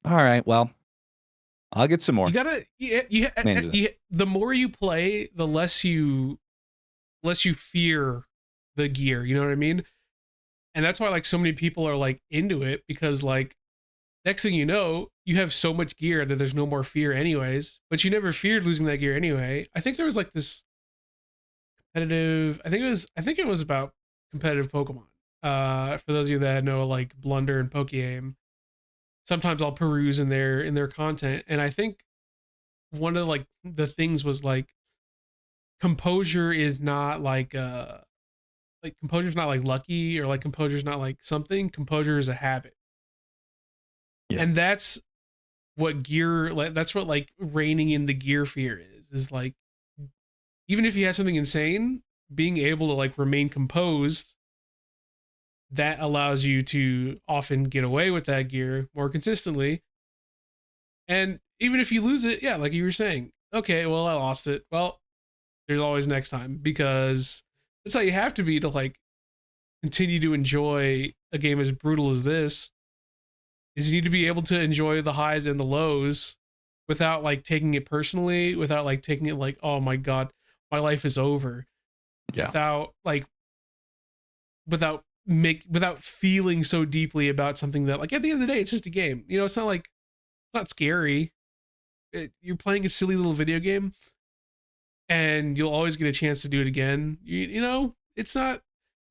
[SPEAKER 1] all right, well, I'll get some
[SPEAKER 2] You
[SPEAKER 1] more.
[SPEAKER 2] gotta,
[SPEAKER 1] Manage that.
[SPEAKER 2] the more you play, the less you fear the gear. You know what I mean? And that's why like so many people are like into it because like next thing you know, you have so much gear that there's no more fear anyways. But you never feared losing that gear anyway. I think there was like this competitive. I think it was about competitive Pokemon. For those of you that know like Blunder and Pokeaim, sometimes I'll peruse in their content, and I think one of like the things was like composure is not like composure's not like lucky or like composure's not like something. Composure is a habit,
[SPEAKER 1] Yeah.
[SPEAKER 2] and that's what gear like that's what like reining in the gear fear is like even if you have something insane, being able to like remain composed, that allows you to often get away with that gear more consistently. And even if you lose it, yeah, like you were saying, okay, well, I lost it. Well, there's always next time because that's how you have to be to like continue to enjoy a game as brutal as this. Is you need to be able to enjoy the highs and the lows without like taking it personally, without like taking it like, oh my god, my life is over,
[SPEAKER 1] Yeah.
[SPEAKER 2] without like without without feeling so deeply about something that, like, at the end of the day, it's just a game. You know, it's not like it's not scary. You're playing a silly little video game, and you'll always get a chance to do it again. You know, it's not.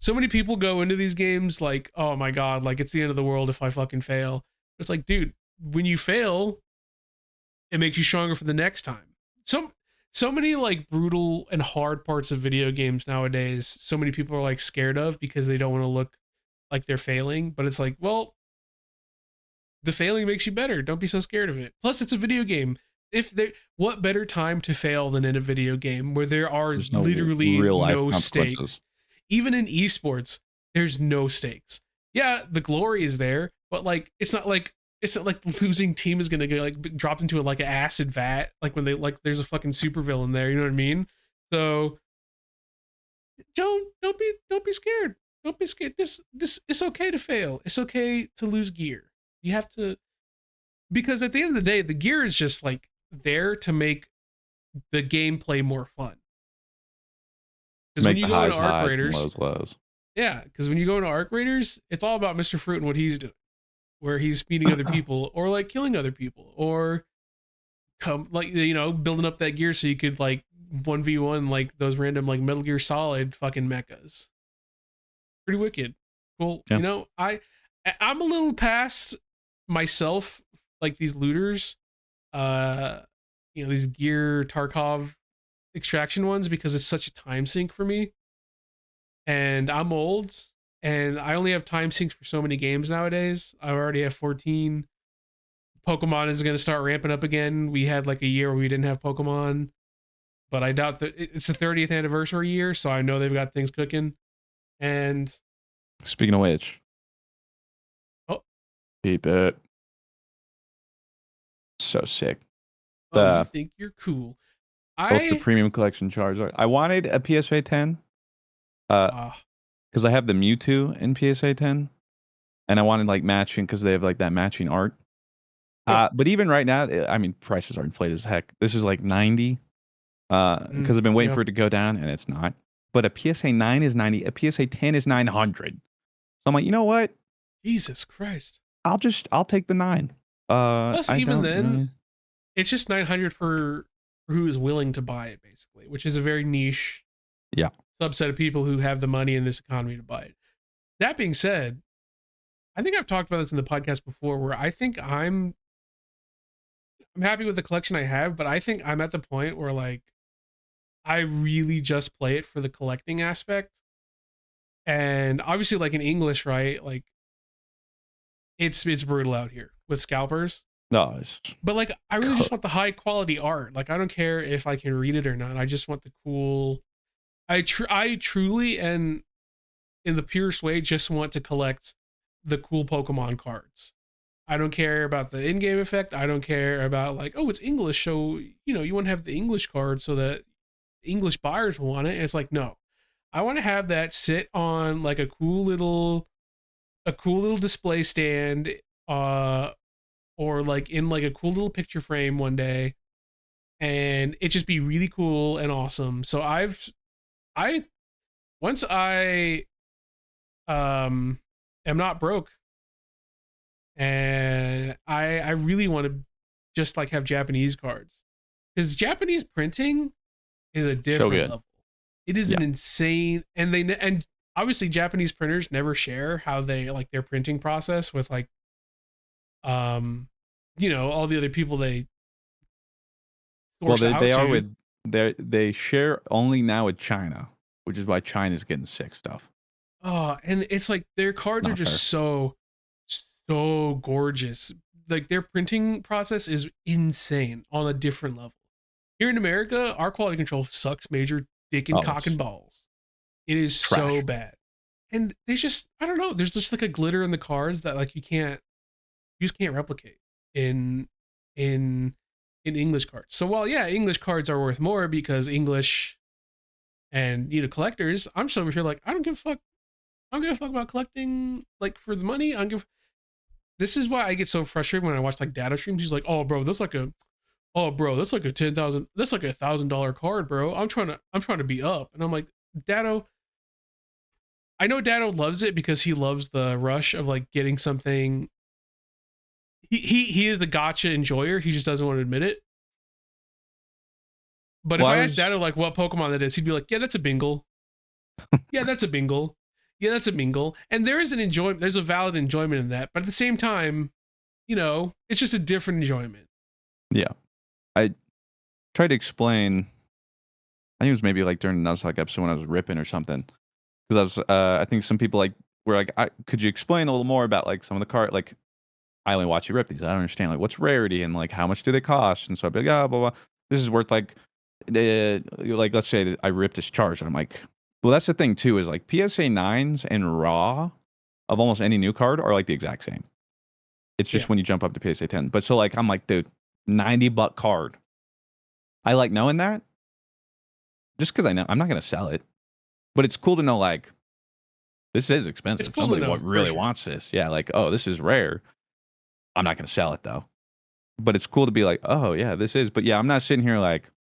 [SPEAKER 2] So many people go into these games like, oh my god, like it's the end of the world if I fucking fail. It's like, dude, when you fail, it makes you stronger for the next time. So many like brutal and hard parts of video games nowadays. So many people are like scared of because they don't want to look like they're failing. But it's like, well, the failing makes you better. Don't be so scared of it. Plus, it's a video game. If there, what better time to fail than in a video game where there are
[SPEAKER 1] There's no
[SPEAKER 2] literally
[SPEAKER 1] real life
[SPEAKER 2] no
[SPEAKER 1] consequences.
[SPEAKER 2] stakes? Even in esports, there's no stakes. Yeah, the glory is there, but like it's not like losing team is gonna get like dropped into like an acid vat, like when they like there's a fucking supervillain there. You know what I mean? So don't be scared. Don't be scared. This it's okay to fail. It's okay to lose gear. You have to, because at the end of the day, the gear is just like there to make the gameplay more fun. Because when
[SPEAKER 1] Make
[SPEAKER 2] you
[SPEAKER 1] the
[SPEAKER 2] go into
[SPEAKER 1] highs
[SPEAKER 2] Arc
[SPEAKER 1] highs and
[SPEAKER 2] Raiders,
[SPEAKER 1] lows lows.
[SPEAKER 2] yeah, because when you go into Arc Raiders, it's all about Mr.Fruit and what he's doing, where he's feeding other people or like killing other people or come like building up that gear so you could like 1v1 like those random like Metal Gear Solid fucking mechas. Pretty wicked. Cool.
[SPEAKER 1] Yeah.
[SPEAKER 2] You know, I'm a little past myself like these looters, these gear Tarkov extraction ones because it's such a time sink for me. And I'm old and I only have time sinks for so many games nowadays. I already have 14. Pokemon is going to start ramping up again. We had like a year where we didn't have Pokemon, but I doubt that it's the 30th anniversary year, so I know they've got things cooking. And
[SPEAKER 1] Speaking of which,
[SPEAKER 2] oh,
[SPEAKER 1] beep it. So sick.
[SPEAKER 2] you
[SPEAKER 1] The
[SPEAKER 2] think you're cool?
[SPEAKER 1] Ultra Premium Collection Charizard. I wanted a PSA 10, because I have the Mewtwo in PSA 10, and I wanted like matching because they have like that matching art. But even right now, I mean, prices are inflated as heck. This is like 90, because I've been waiting for it to go down, and it's not. But a PSA 9 is 90. A PSA 10 is 900. So I'm like, you know what?
[SPEAKER 2] Jesus Christ!
[SPEAKER 1] I'll take the 9.
[SPEAKER 2] Plus, even then,
[SPEAKER 1] really...
[SPEAKER 2] it's just 900 for who is willing to buy it, basically, which is a very niche subset of people who have the money in this economy to buy it. That being said, I think I've talked about this in the podcast before, where I think I'm happy with the collection I have, but I think I'm at the point where like I really just play it for the collecting aspect. And obviously, like in English, right? Like it's brutal out here with scalpers.
[SPEAKER 1] No,
[SPEAKER 2] but like I really just want the high quality art. Like I don't care if I can read it or not. I just want the cool. I truly and in the purest way just want to collect the cool Pokemon cards. I don't care about the in-game effect. I don't care about like, oh, it's English, so you want to have the English card so that English buyers will want it. And it's like, no, I want to have that sit on like a cool little display stand, or like in like a cool little picture frame one day, and it just be really cool and awesome. So once I am not broke, and I really want to just like have Japanese cards, because Japanese printing is a different level. It is an insane, and obviously Japanese printers never share how they like their printing process with like all the other people they source out
[SPEAKER 1] they
[SPEAKER 2] to.
[SPEAKER 1] are with they share only now with China, which is why China's getting sick stuff.
[SPEAKER 2] Oh, and it's like their cards are just so gorgeous. Like their printing process is insane on a different level. Here in America, our quality control sucks major dick and cock and balls. It is trash. So bad. And they just, I don't know, there's just like a glitter in the cards that like you just can't replicate in English cards. So while English cards are worth more because English and collectors, I'm still over here like I don't give a fuck. I don't give a fuck about collecting like for the money. This is why I get so frustrated when I watch like data streams. He's like, oh bro, that's like a $10,000, that's like $1,000 card, bro. I'm trying to be up. And I'm like, Dado, I know Dado loves it because he loves the rush of like getting something. He is a gotcha enjoyer. He just doesn't want to admit it. But
[SPEAKER 1] Well,
[SPEAKER 2] if
[SPEAKER 1] I
[SPEAKER 2] I asked
[SPEAKER 1] was
[SPEAKER 2] Dado like what Pokemon that is, he'd be like, "Yeah, that's a Bingle. Yeah, that's a Bingle. Yeah, that's a Bingle." And there is an enjoyment. There's a valid enjoyment in that. But at the same time, it's just a different enjoyment.
[SPEAKER 1] yeah. I tried to explain. I think it was maybe like during the Nuzlocke episode when I was ripping or something. Because I was, I think some people like were like, could you explain a little more about like some of the card? Like, I only watch you rip these. I don't understand like what's rarity and like how much do they cost? And so I'd be like, blah blah. This is worth like let's say that I ripped this charge, and I'm like, well, that's the thing too is like PSA 9s and raw of almost any new card are like the exact same. It's
[SPEAKER 2] Yeah,
[SPEAKER 1] just when you jump up to PSA 10. But so like I'm like, dude, $90 card. I like knowing that just because I know I'm not gonna sell it, but it's cool to know like this is
[SPEAKER 2] it's
[SPEAKER 1] expensive.
[SPEAKER 2] cool to
[SPEAKER 1] Somebody
[SPEAKER 2] know for
[SPEAKER 1] really
[SPEAKER 2] sure.
[SPEAKER 1] wants this. Yeah, like oh, this is rare. I'm not gonna sell it though. But it's cool to be like, oh yeah, this is. But yeah, I'm not sitting here like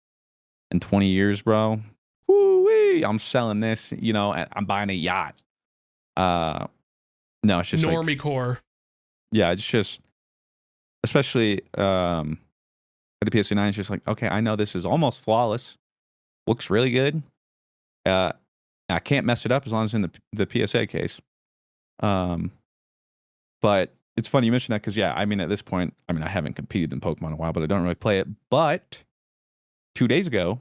[SPEAKER 1] in 20 years, bro. Woo-wee, I'm selling this. And I'm buying a yacht. Uh, no, it's just like
[SPEAKER 2] Normie core.
[SPEAKER 1] yeah, it's just especially at the PS9. It's just like okay, I know this is almost flawless. Looks really good. Uh, I can't mess it up as long as in the PSA case. Um, but it's funny you mentioned that because yeah, I mean at this point, I mean I haven't competed in Pokemon in a while, but I don't really play it. But 2 days ago,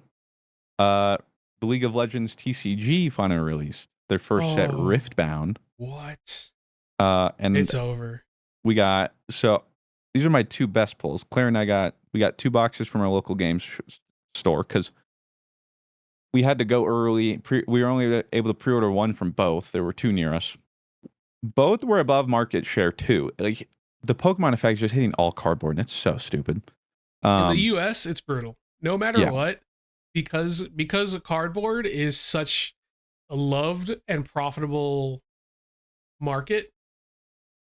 [SPEAKER 1] uh, the League of Legends TCG finally released their first set,
[SPEAKER 2] Oh,
[SPEAKER 1] Riftbound.
[SPEAKER 2] what?
[SPEAKER 1] And
[SPEAKER 2] It's over.
[SPEAKER 1] we got so these are my two best pulls. Claire and I we got 2 boxes from our local games store because we had to go early. We were only able to pre-order one from both. There were two near us. Both were above market share too. Like the Pokemon effect is just hitting all cardboard, and it's so stupid.
[SPEAKER 2] In the
[SPEAKER 1] Um,
[SPEAKER 2] US, it's brutal. No matter
[SPEAKER 1] yeah,
[SPEAKER 2] what, because cardboard is such a loved and profitable market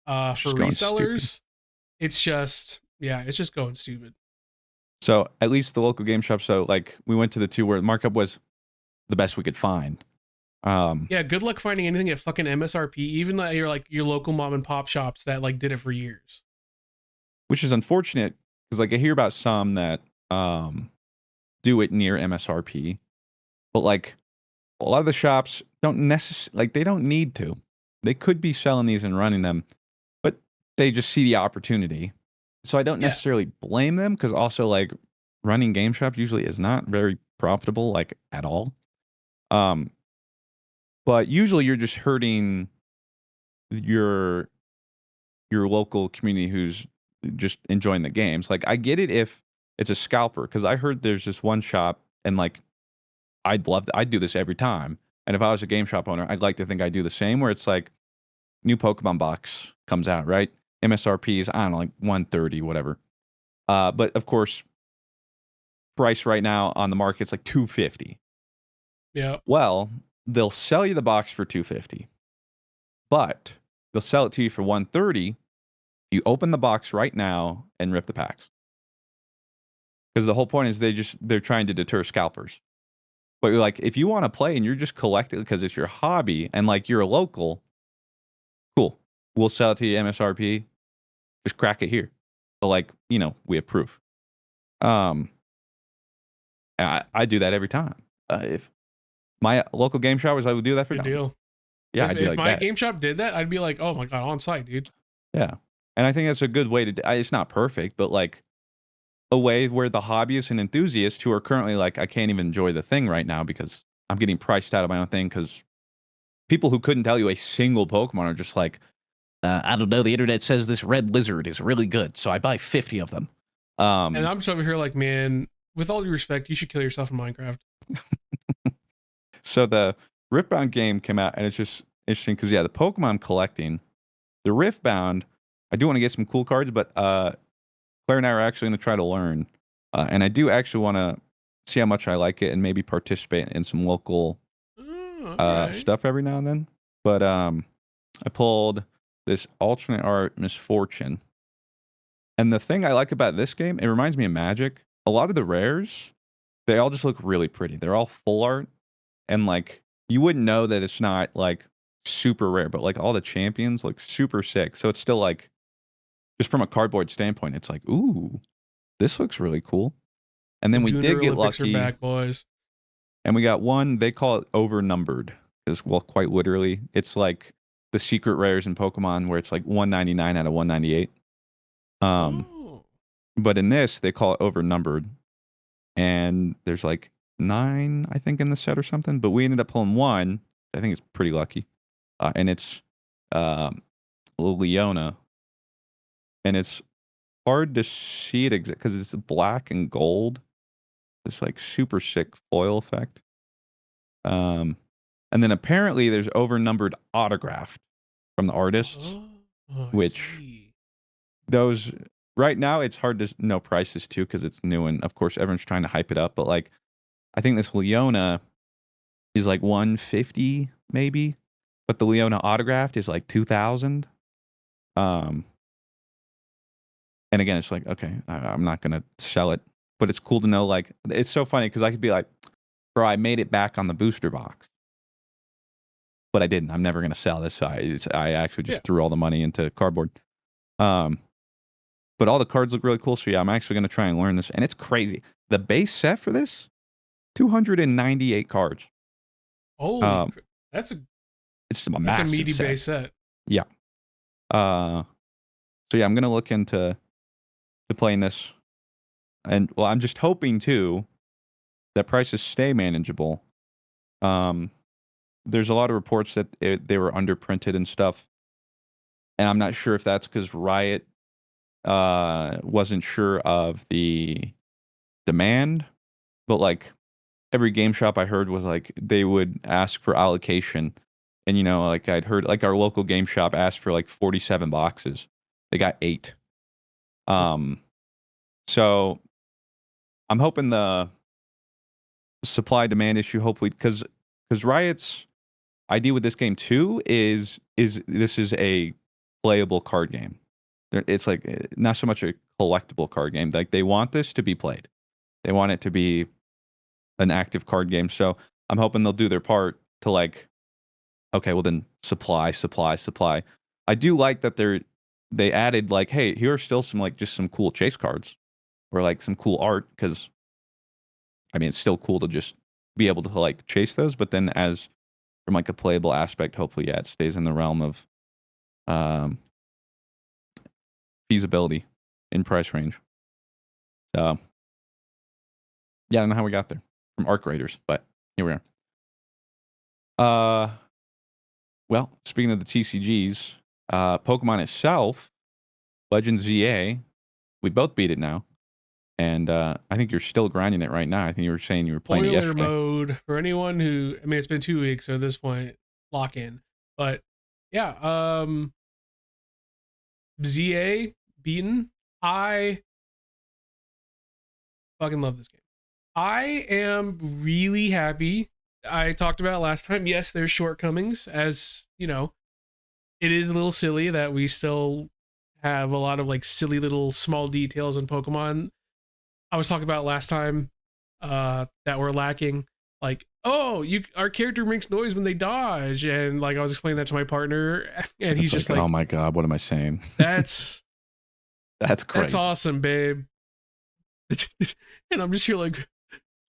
[SPEAKER 1] it's
[SPEAKER 2] for
[SPEAKER 1] just going stupid.
[SPEAKER 2] resellers, it's just going stupid.
[SPEAKER 1] So at least the local game shop. So like we went to the two where the markup was the best we could find. Um,
[SPEAKER 2] Yeah, good luck finding anything at fucking MSRP, even your local mom and pop shops that like did it for years.
[SPEAKER 1] which is unfortunate because like I hear about some that do it near MSRP, but like a lot of the shops don't necessarily like they don't need to. They could be selling these and running them, but they just see the opportunity. So I don't
[SPEAKER 2] Yeah,
[SPEAKER 1] necessarily blame them because also like running game shops usually is not very profitable like at all. Um, but usually you're just hurting your your local community who's just enjoying the games. Like I get it if it's a scalper because I heard there's this one shop and like I'd do this every time. And if I was a game shop owner, I'd like to think I do the same where it's like new Pokemon box comes out, right? MSRP is I don't know like 130 whatever. But of course price right now on the market's like 250.
[SPEAKER 2] yeah.
[SPEAKER 1] Well, they'll sell you the box for 250. But they'll sell it to you for 130. You open the box right now and rip the packs. Because the whole point is they're trying to deter scalpers. But you're like, if you want to play and you're just collecting because it's your hobby and like you're a local, cool. We'll sell it to you MSRP. Just crack it here. So like, we have proof. Um, I do that every time. If my local game shoppers, I would do that for
[SPEAKER 2] Good
[SPEAKER 1] them.
[SPEAKER 2] deal.
[SPEAKER 1] Yeah,
[SPEAKER 2] If
[SPEAKER 1] I'd be
[SPEAKER 2] if
[SPEAKER 1] like
[SPEAKER 2] my
[SPEAKER 1] that.
[SPEAKER 2] game shop did that, I'd be like, oh my god, on site, dude.
[SPEAKER 1] Yeah, and I think that's a good way to. It's not perfect, but like a way where the hobbyists and enthusiasts who are currently like, I can't even enjoy the thing right now because I'm getting priced out of my own thing because people who couldn't tell you a single Pokemon are just like, I don't know. The internet says this red lizard is really good, so I buy 50 of them.
[SPEAKER 2] And I'm just over here like, man, with all due respect, you should kill yourself in Minecraft.
[SPEAKER 1] So the Riftbound game came out, and it's just interesting because yeah, the Pokemon I'm collecting, the Riftbound, I do want to get some cool cards, but Claire and I are actually going to try to learn, and I do actually want to see how much I like it and maybe participate in some local
[SPEAKER 2] Oh, all right.
[SPEAKER 1] stuff every now and then. But I pulled this alternate art Misfortune. And the thing I like about this game, it reminds me of Magic. A lot of the rares, they all just look really pretty. They're all full art, and like you wouldn't know that it's not like super rare, but like all the champions look super sick. So it's still like just from a cardboard standpoint, it's like, ooh, this looks really cool. And
[SPEAKER 2] The
[SPEAKER 1] then we
[SPEAKER 2] Gooner
[SPEAKER 1] did get
[SPEAKER 2] Olympics are
[SPEAKER 1] lucky,
[SPEAKER 2] back, boys.
[SPEAKER 1] and we got one. They call it overnumbered, because well, quite literally, it's like the secret rares in Pokemon where it's like 199 out of 198. Um,
[SPEAKER 2] Oh.
[SPEAKER 1] but in this, they call it overnumbered, and there's like 9, I think, in the set or something. But we ended up pulling one. I think it's pretty lucky, and it's um, Leona, and it's hard to see it because it's black and gold. It's like super sick foil effect. Um, and then apparently there's overnumbered autographed from the artists,
[SPEAKER 2] Oh, I
[SPEAKER 1] which
[SPEAKER 2] see.
[SPEAKER 1] those right now it's hard to know prices too because it's new, and of course everyone's trying to hype it up. But like I think this Leona is like 150 maybe, but the Leona autographed is like 2,000. Um, and again, it's like okay, I'm not gonna sell it, but it's cool to know. Like it's so funny because I could be like, bro, I made it back on the booster box, but I didn't. I'm never gonna sell this. So I actually
[SPEAKER 2] Yeah.
[SPEAKER 1] just threw all the money into cardboard. Um, but all the cards look really cool. So yeah, I'm actually gonna try and learn this, and it's crazy. The base set for this, 298 cards.
[SPEAKER 2] Holy,
[SPEAKER 1] Um,
[SPEAKER 2] that's a
[SPEAKER 1] it's a
[SPEAKER 2] that's a
[SPEAKER 1] massive
[SPEAKER 2] meaty
[SPEAKER 1] set.
[SPEAKER 2] base set.
[SPEAKER 1] Yeah. Uh, so yeah, I'm gonna look into to playing this, and well, I'm just hoping too that prices stay manageable. Um, there's a lot of reports that they were underprinted and stuff, and I'm not sure if that's because Riot wasn't sure of the demand, but like every game shop I heard was like they would ask for allocation. And like I'd heard like our local game shop asked for like 47 boxes. They got 8.
[SPEAKER 2] Oof.
[SPEAKER 1] Um so I'm hoping the supply demand issue hopefully cuz Riot's idea with this game too is this is a playable card game. It's like not so much a collectible card game. Like they want this to be played. They want it to be an active card game. So I'm hoping they'll do their part to like, okay, well then supply, supply, supply. I do like that they added like, hey, here are still some like just some cool chase cards or like some cool art because I mean it's still cool to just be able to like chase those, but then as from like a playable aspect, hopefully yeah, it stays in the realm of um, feasibility in price range. So yeah, I don't know how we got there from Arc Raiders, but here we are. Uh, well, speaking of the TCGs, Pokemon itself, Legends ZA, we both beat it now. And I think you're still grinding it right now. I think you were saying you were playing it
[SPEAKER 2] Spoiler
[SPEAKER 1] yesterday.
[SPEAKER 2] mode for anyone who, I mean, it's been 2 weeks, so at this point, lock in. But yeah, ZA beaten. I fucking love this game. I am really happy. I talked about it last time. Yes, there's shortcomings, as you know, it is a little silly that we still have a lot of like silly little small details in Pokemon. I was talking about last time that were lacking. Like, oh, our character makes noise when they dodge, and like I was explaining that to my partner, and he's
[SPEAKER 1] It's
[SPEAKER 2] just
[SPEAKER 1] like, oh
[SPEAKER 2] like,
[SPEAKER 1] my God, what am I saying?
[SPEAKER 2] "That's
[SPEAKER 1] That's
[SPEAKER 2] that's
[SPEAKER 1] crazy.
[SPEAKER 2] awesome, babe." And I'm just here like,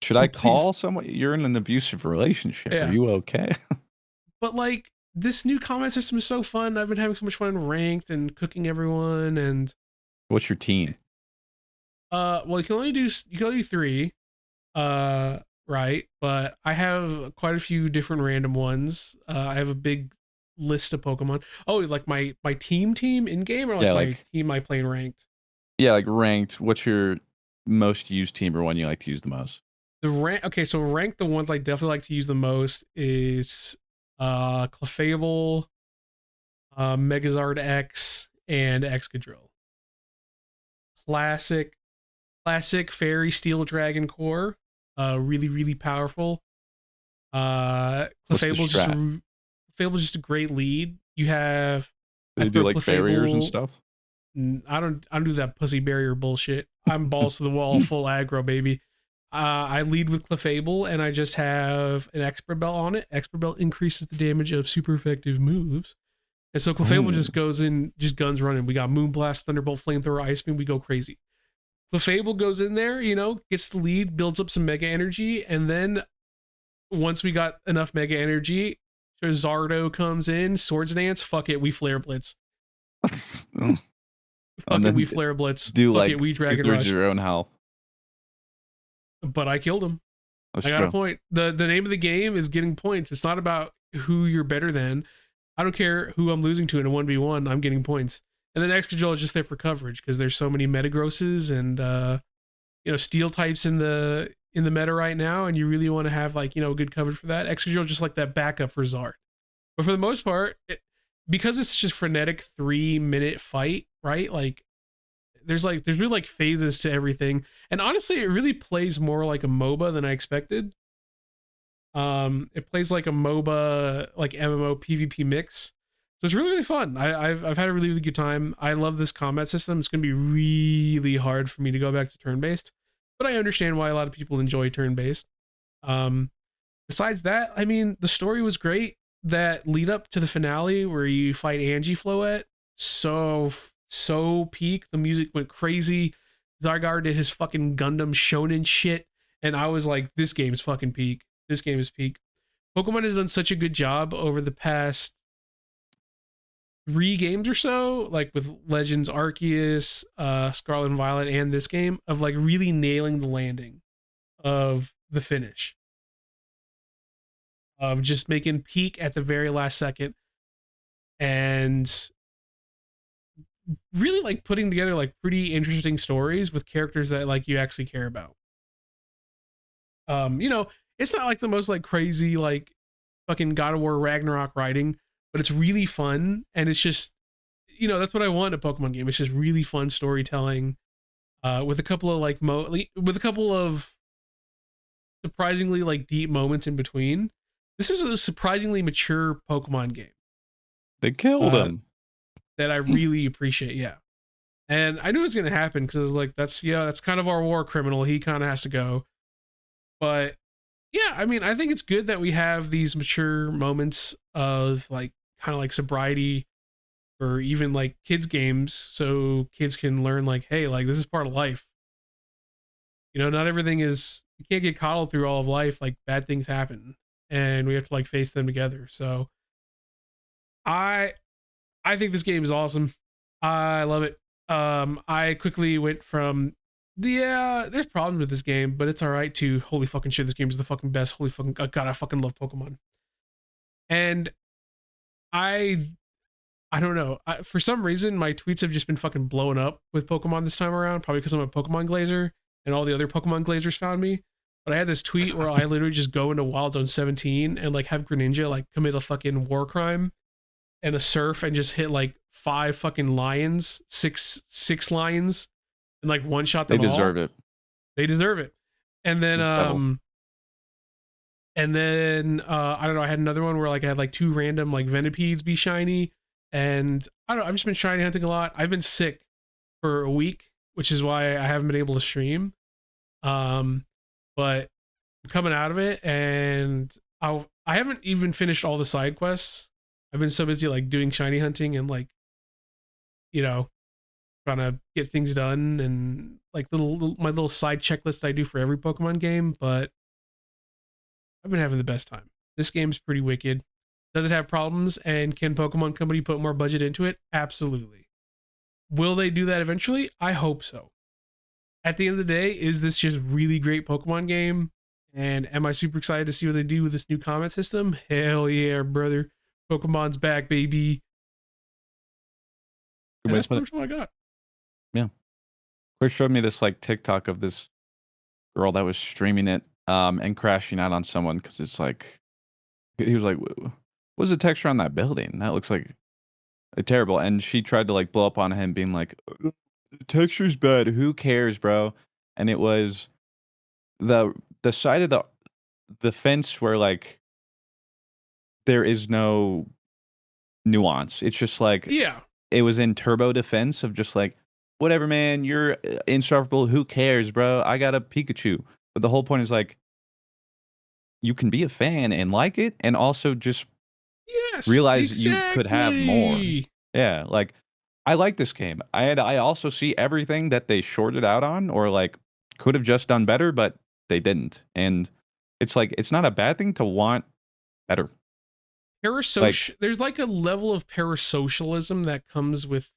[SPEAKER 1] Should I
[SPEAKER 2] oh please,
[SPEAKER 1] call someone? You're in an abusive relationship. Are
[SPEAKER 2] yeah.
[SPEAKER 1] you okay?
[SPEAKER 2] But like this new combat system is so fun. I've been having so much fun ranked and cooking everyone, and
[SPEAKER 1] What's your team?
[SPEAKER 2] well, you can only do 3, uh, right? But I have quite a few different random ones. I have a big list of Pokemon. Oh, like my team in game, or like
[SPEAKER 1] Yeah,
[SPEAKER 2] my
[SPEAKER 1] like
[SPEAKER 2] team I play in ranked.
[SPEAKER 1] ranked. What's your most used team or one you like to use the most?
[SPEAKER 2] The rank. Okay, so rank the ones I definitely like to use the most is Clefable, Megazard X, and Excadrill. Classic, classic Fairy Steel Dragon core. Really, really powerful.
[SPEAKER 1] What's the strat?
[SPEAKER 2] Clefable's just a great lead. You have
[SPEAKER 1] Do
[SPEAKER 2] I
[SPEAKER 1] they do
[SPEAKER 2] throw
[SPEAKER 1] like barriers and
[SPEAKER 2] Clefable.
[SPEAKER 1] stuff?
[SPEAKER 2] I don't do that pussy barrier bullshit. I'm balls to the wall, full aggro, baby. I lead with Clefable, and I just have an expert belt on it. Expert belt increases the damage of super effective moves. And so Clefable
[SPEAKER 1] Ooh.
[SPEAKER 2] just goes in, just guns running. We got Moonblast, Thunderbolt, Flamethrower, Ice Beam. We go crazy. Clefable goes in there, gets the lead, builds up some Mega Energy, and then once we got enough Mega Energy, so Zardo comes in, Swords Dance, fuck it, we Flare Blitz.
[SPEAKER 1] And
[SPEAKER 2] Fuck it,
[SPEAKER 1] then
[SPEAKER 2] we Flare Blitz.
[SPEAKER 1] do
[SPEAKER 2] Fuck it,
[SPEAKER 1] like
[SPEAKER 2] we
[SPEAKER 1] two
[SPEAKER 2] Dragon
[SPEAKER 1] thirds of
[SPEAKER 2] Rush.
[SPEAKER 1] your own health.
[SPEAKER 2] But I killed him.
[SPEAKER 1] That's
[SPEAKER 2] I got a
[SPEAKER 1] true.
[SPEAKER 2] point. The name of the game is getting points. It's not about who you're better than. I don't care who I'm losing to in a 1v1, I'm getting points. And then X Control is just there for coverage because there's so many Metagrosses and steel types in the meta right now, and you really want to have good coverage for that. X Control just like that backup for Zard. But for the most part, because it's just frenetic 3-minute fight, right? Like there's really like phases to everything. And honestly, it really plays more like a MOBA than I expected. It plays like a MOBA, like MMO PvP mix. So it's really, really fun. I've had a really, really good time. I love this combat system. It's going to be really hard for me to go back to turn-based, but I understand why a lot of people enjoy turn-based. Besides that, I mean, the story was great. That lead up to the finale where you fight Angie Floette, so peak. The music went crazy. Zygarde did his fucking Gundam shonen shit, and I was like, this game's fucking peak. This game is peak. Pokemon has done such a good job over the past 3 games or so, like with Legends Arceus, Scarlet and Violet, and this game, of like really nailing the landing of the finish. Of just making peak at the very last second and really like putting together like pretty interesting stories with characters that like you actually care about. It's not like the most like crazy like fucking God of War Ragnarok writing, but it's really fun and it's just that's what I want in a Pokemon game. It's just really fun storytelling with a couple of like with a couple of surprisingly like deep moments in between. This is a surprisingly mature Pokemon game.
[SPEAKER 1] They killed him.
[SPEAKER 2] That I really appreciate. Yeah. And I knew it was going to happen because like, that's kind of our war criminal. He kind of has to go. But yeah, I mean, I think it's good that we have these mature moments of like kind of like sobriety or even like kids games. So kids can learn like, hey, like this is part of life. Not everything is, you can't get coddled through all of life. Like bad things happen and we have to like face them together. So I think this game is awesome. I love it. I quickly went from there's problems with this game, but it's all right to holy fucking shit, this game is the fucking best. Holy fucking god, I fucking love Pokemon. And I don't know. For some reason, my tweets have just been fucking blowing up with Pokemon this time around. Probably because I'm a Pokemon glazer, and all the other Pokemon glazers found me. But I had this tweet where I literally just go into Wild Zone 17 and like have Greninja like commit a fucking war crime and a surf and just hit like 5 fucking lions, six lions, and like one shot
[SPEAKER 1] They
[SPEAKER 2] them all.
[SPEAKER 1] deserve it.
[SPEAKER 2] They deserve it. And then I don't know, I had another one where like I had like 2 random like Venipedes be shiny, and I don't know, I've just been shiny hunting a lot. I've been sick for a week, which is why I haven't been able to stream. But I'm coming out of it, and I haven't even finished all the side quests. I've been so busy like doing shiny hunting and like trying to get things done and like my little side checklist that I do for every Pokemon game, but I've been having the best time. This game's pretty wicked. Does it have problems, and can Pokemon Company put more budget into it? Absolutely. Will they do that eventually? I hope so. At the end of the day, is this just really great Pokemon game? And am I super excited to see what they do with this new combat system? Hell yeah, brother. Pokemon's back, baby. And that's pretty much all I got.
[SPEAKER 1] Yeah. Chris showed me this like TikTok of this girl that was streaming it and crashing out on someone because it's like, he was like, what's the texture on that building? That looks like terrible. And she tried to like blow up on him being like, the texture's bad. Who cares, bro? And it was the side of the fence where like there is no nuance. It's just like,
[SPEAKER 2] Yeah.
[SPEAKER 1] it was in turbo defense of just like, whatever, man, you're insufferable. Who cares, bro? I got a Pikachu. But the whole point is like you can be a fan and like it, and also just
[SPEAKER 2] Yes,
[SPEAKER 1] realize you could have more.
[SPEAKER 2] exactly.
[SPEAKER 1] Yeah, like I like this game. I also see everything that they shorted out on, or like could have just done better, but they didn't. And it's like it's not a bad thing to want better. Like
[SPEAKER 2] Parasocial. There's like a level of parasocialism that comes with.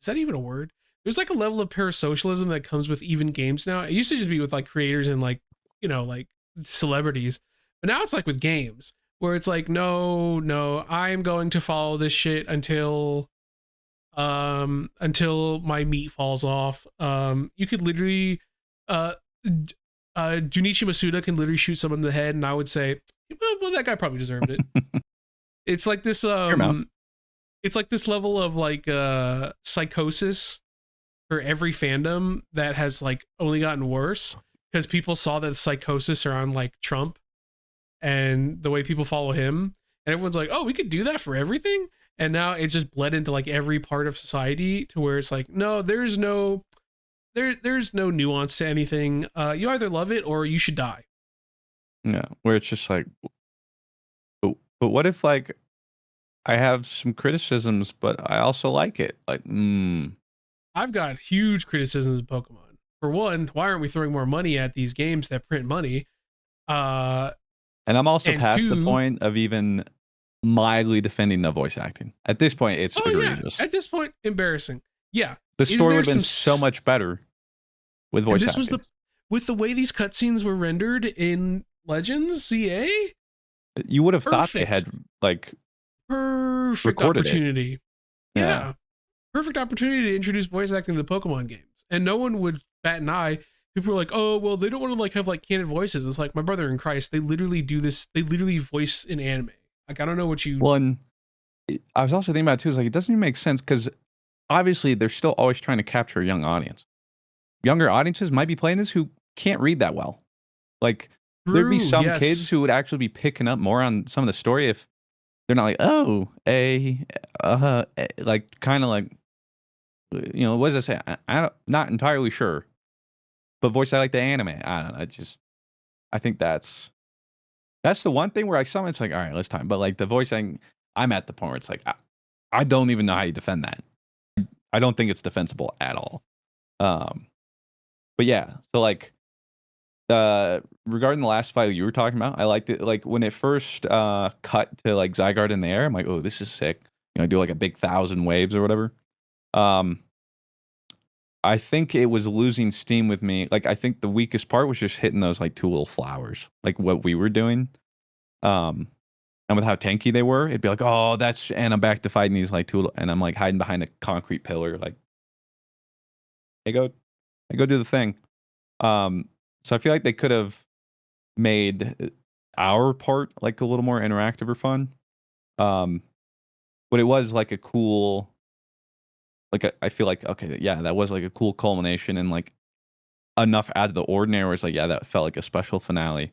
[SPEAKER 2] Is that even a word? There's like a level of parasocialism that comes with even games now. It used to just be with like creators and like, like celebrities. But now it's like with games where it's like, no, no, I'm going to follow this shit until my meat falls off. You could literally Junichi Masuda can literally shoot someone in the head and I would say, well that guy probably deserved it. It's like this
[SPEAKER 1] hear 'em out.
[SPEAKER 2] it's like this level of like psychosis for every fandom that has like only gotten worse because people saw that psychosis around like Trump and the way people follow him, and everyone's like, oh, we could do that for everything. And now it just bled into like every part of society to where it's like, no, there's no nuance to anything. You either love it or you should die.
[SPEAKER 1] Yeah, where it's just like, but what if like I have some criticisms, but I also like it? Like,
[SPEAKER 2] I've got huge criticisms of Pokemon. For one, why aren't we throwing more money at these games that print money? Uh,
[SPEAKER 1] and I'm also
[SPEAKER 2] and
[SPEAKER 1] past the
[SPEAKER 2] two,
[SPEAKER 1] point of even mildly defending the voice acting. At this point, it's
[SPEAKER 2] oh yeah,
[SPEAKER 1] egregious.
[SPEAKER 2] at this point, embarrassing. Yeah,
[SPEAKER 1] The
[SPEAKER 2] is
[SPEAKER 1] story
[SPEAKER 2] there
[SPEAKER 1] would have been
[SPEAKER 2] some?
[SPEAKER 1] so much better with
[SPEAKER 2] And
[SPEAKER 1] voice
[SPEAKER 2] this was
[SPEAKER 1] acting.
[SPEAKER 2] the with the way these cutscenes were rendered in Legends ZA.
[SPEAKER 1] You would have thought they
[SPEAKER 2] Perfect,
[SPEAKER 1] had like
[SPEAKER 2] perfect
[SPEAKER 1] recorded it.
[SPEAKER 2] opportunity.
[SPEAKER 1] Yeah.
[SPEAKER 2] Yeah, perfect opportunity to introduce voice acting to Pokemon games, and no one would bat an eye. People were like, "Oh, well, they don't want to like have like canon voices." It's like, my brother in Christ, they literally do this. They literally voice in anime. Like, I don't know what you.
[SPEAKER 1] Well, and I was also thinking about it too. Is like it doesn't even make sense because obviously they're still always trying to capture a young audience. Younger audiences might be playing this who can't read that well. Like there'd be
[SPEAKER 2] True.
[SPEAKER 1] some kids
[SPEAKER 2] Yes.
[SPEAKER 1] who would actually be picking up more on some of the story if they're not like, oh, like kind of like, what does it say? I don't, not entirely sure, but voice I like the anime. I don't know. I think that's the one thing where I summon. It's like, all right, let's time. But like the voicing, I'm at the point where it's like, I don't even know how you defend that. I don't think it's defensible at all. Um, but yeah, so like regarding the last fight you were talking about, I liked it. Like when it first cut to like Zygarde in the air, I'm like, oh, this is sick. Do like a big 1,000 waves or whatever. Um, I think it was losing steam with me. Like I think the weakest part was just hitting those like two little flowers, like what we were doing. Um, and with how tanky they were, it'd be like, oh, and I'm back to fighting these like two, and I'm like hiding behind a concrete pillar, like, hey, go do the thing. So I feel like they could have made our part like a little more interactive or fun. Um, but it was like a cool, like I feel like okay, yeah, that was like a cool culmination and like enough out of the ordinary. Where it's like, yeah, that felt like a special finale.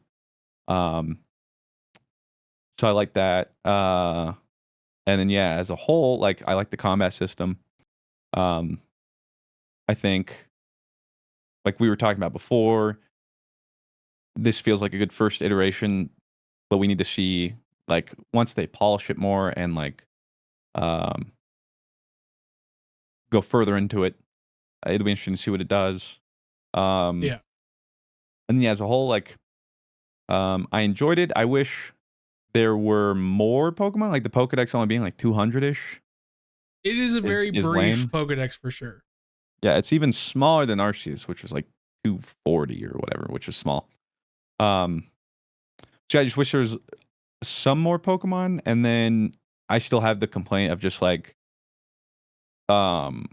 [SPEAKER 1] Um, so I like that. And then yeah, as a whole, like I like the combat system. Um, I think like we were talking about before, this feels like a good first iteration, but we need to see like once they polish it more and like um go further into it, it'll be interesting to see what it does. Um
[SPEAKER 2] Yeah.
[SPEAKER 1] and yeah, as a whole, like I enjoyed it. I wish there were more Pokemon, like the Pokedex only being like 200-ish
[SPEAKER 2] It is a very
[SPEAKER 1] is
[SPEAKER 2] brief
[SPEAKER 1] lame.
[SPEAKER 2] Pokedex for sure.
[SPEAKER 1] Yeah, it's even smaller than Arceus, which was like 240 or whatever, which is small. Um so I just wish there was some more Pokemon, and then I still have the complaint of just like um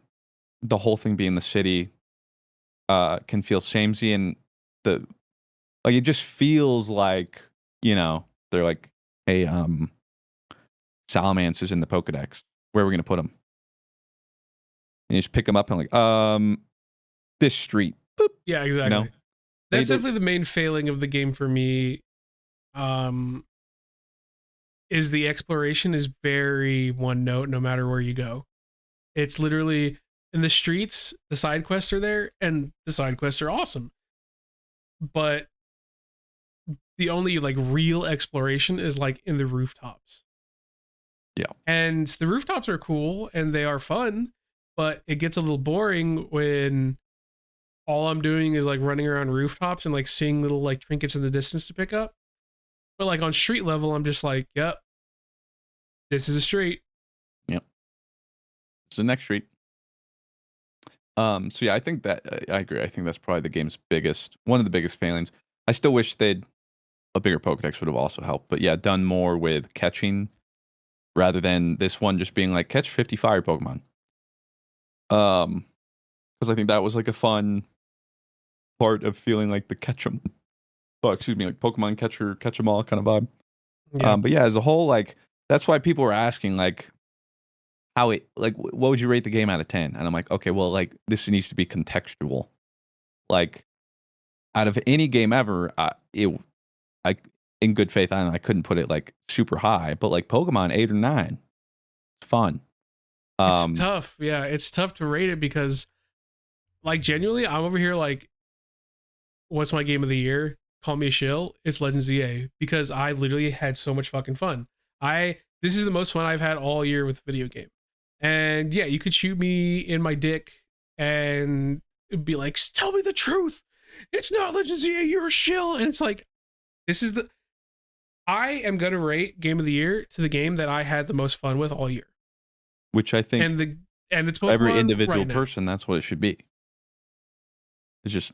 [SPEAKER 1] the whole thing being the city can feel samey, and the like it just feels like, they're like, hey, Salamence is in the Pokedex. Where are we gonna put him? And you just pick him up and like, this street. Boop,
[SPEAKER 2] Yeah,
[SPEAKER 1] you know?
[SPEAKER 2] exactly.
[SPEAKER 1] They
[SPEAKER 2] That's
[SPEAKER 1] did
[SPEAKER 2] definitely the main failing of the game for me. Um, is the exploration is very one note no matter where you go. It's literally in the streets, the side quests are there, and the side quests are awesome. but the only like real exploration is like in the rooftops.
[SPEAKER 1] Yeah.
[SPEAKER 2] And the rooftops are cool and they are fun, but it gets a little boring when all I'm doing is like running around rooftops and like seeing little like trinkets in the distance to pick up. But like on street level, I'm just like, yep, this is a street.
[SPEAKER 1] Yep. It's the next street. So yeah, I think that I agree. I think that's probably the game's one of the biggest failings. I still wish a bigger Pokedex would have also helped, but yeah, done more with catching rather than this one just being like catch 50 fire Pokemon. Because I think that was like a fun part of feeling like the catch 'em. Oh, excuse me, like Pokemon catcher, catch 'em all kind of vibe.
[SPEAKER 2] Yeah.
[SPEAKER 1] But yeah, as a whole, like that's why people were asking like how it like what would you rate the game out of 10? And I'm like, okay, well, like this needs to be contextual. Like out of any game ever, I in good faith, I couldn't put it like super high, but like Pokemon 8 or 9, it's fun.
[SPEAKER 2] It's
[SPEAKER 1] Um,
[SPEAKER 2] tough. Yeah, it's tough to rate it because like genuinely, I'm over here like, what's my game of the year? Call me a shill. It's Legends EA because I literally had so much fucking fun. This is the most fun I've had all year with video game. And yeah, you could shoot me in my dick and be like, tell me the truth. It's not Legends EA, you're a shill. And it's like, this is the I am gonna rate game of the year to the game that I had the most fun with all year.
[SPEAKER 1] which I think
[SPEAKER 2] And the and it's
[SPEAKER 1] for every
[SPEAKER 2] Pokemon
[SPEAKER 1] individual
[SPEAKER 2] right now.
[SPEAKER 1] person, that's what it should be. It's just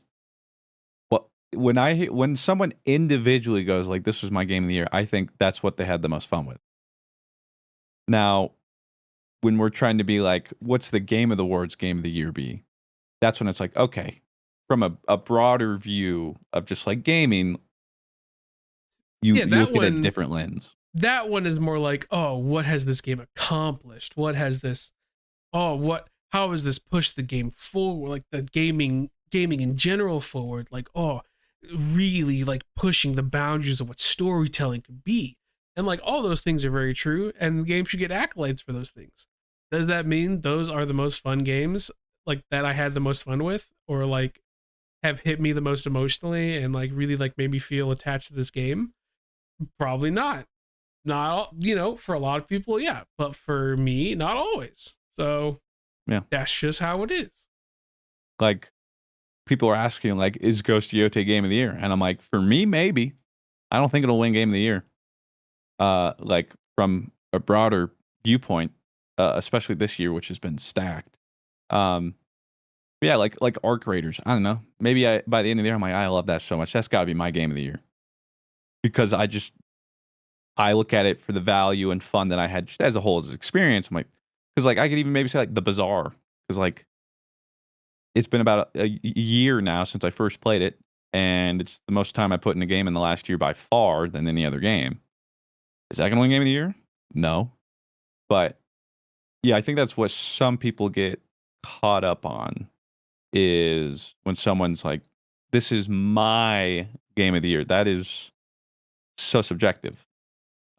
[SPEAKER 1] when someone individually goes like, "This was my game of the year," I think that's what they had the most fun with. Now, when we're trying to be like, "What's the game of the words game of the year be?" That's when it's like, okay, from a broader view of just like gaming,
[SPEAKER 2] Yeah,
[SPEAKER 1] you look at a different lens.
[SPEAKER 2] that one is more like, oh, what has this game accomplished? What has this how has this pushed the game forward? Like the gaming in general forward, like, oh, really like pushing the boundaries of what storytelling could be. And like all those things are very true, and the game should get accolades for those things. Does that mean those are the most fun games like that I had the most fun with, or like have hit me the most emotionally and like really like made me feel attached to this game? Probably not. Not all, for a lot of people, yeah, but for me, not always. So
[SPEAKER 1] Yeah,
[SPEAKER 2] that's just how it is.
[SPEAKER 1] like people are asking like, "Is Ghost Yote game of the year?" And I'm like, for me, maybe. I don't think it'll win game of the year. Like from a broader viewpoint, especially this year, which has been stacked. Um, yeah, like Arc Raiders. I don't know. Maybe by the end of the year, I'm like, I love that so much. That's got to be my game of the year because I look at it for the value and fun that I had just as a whole as an experience. I'm like, because like I could even maybe say like the Bazaar because like it's been about a year now since I first played it, and it's the most time I put in a game in the last year by far than any other game. Is that gonna win game of the year? No, but yeah, I think that's what some people get caught up on is when someone's like, "This is my game of the year." That is so subjective.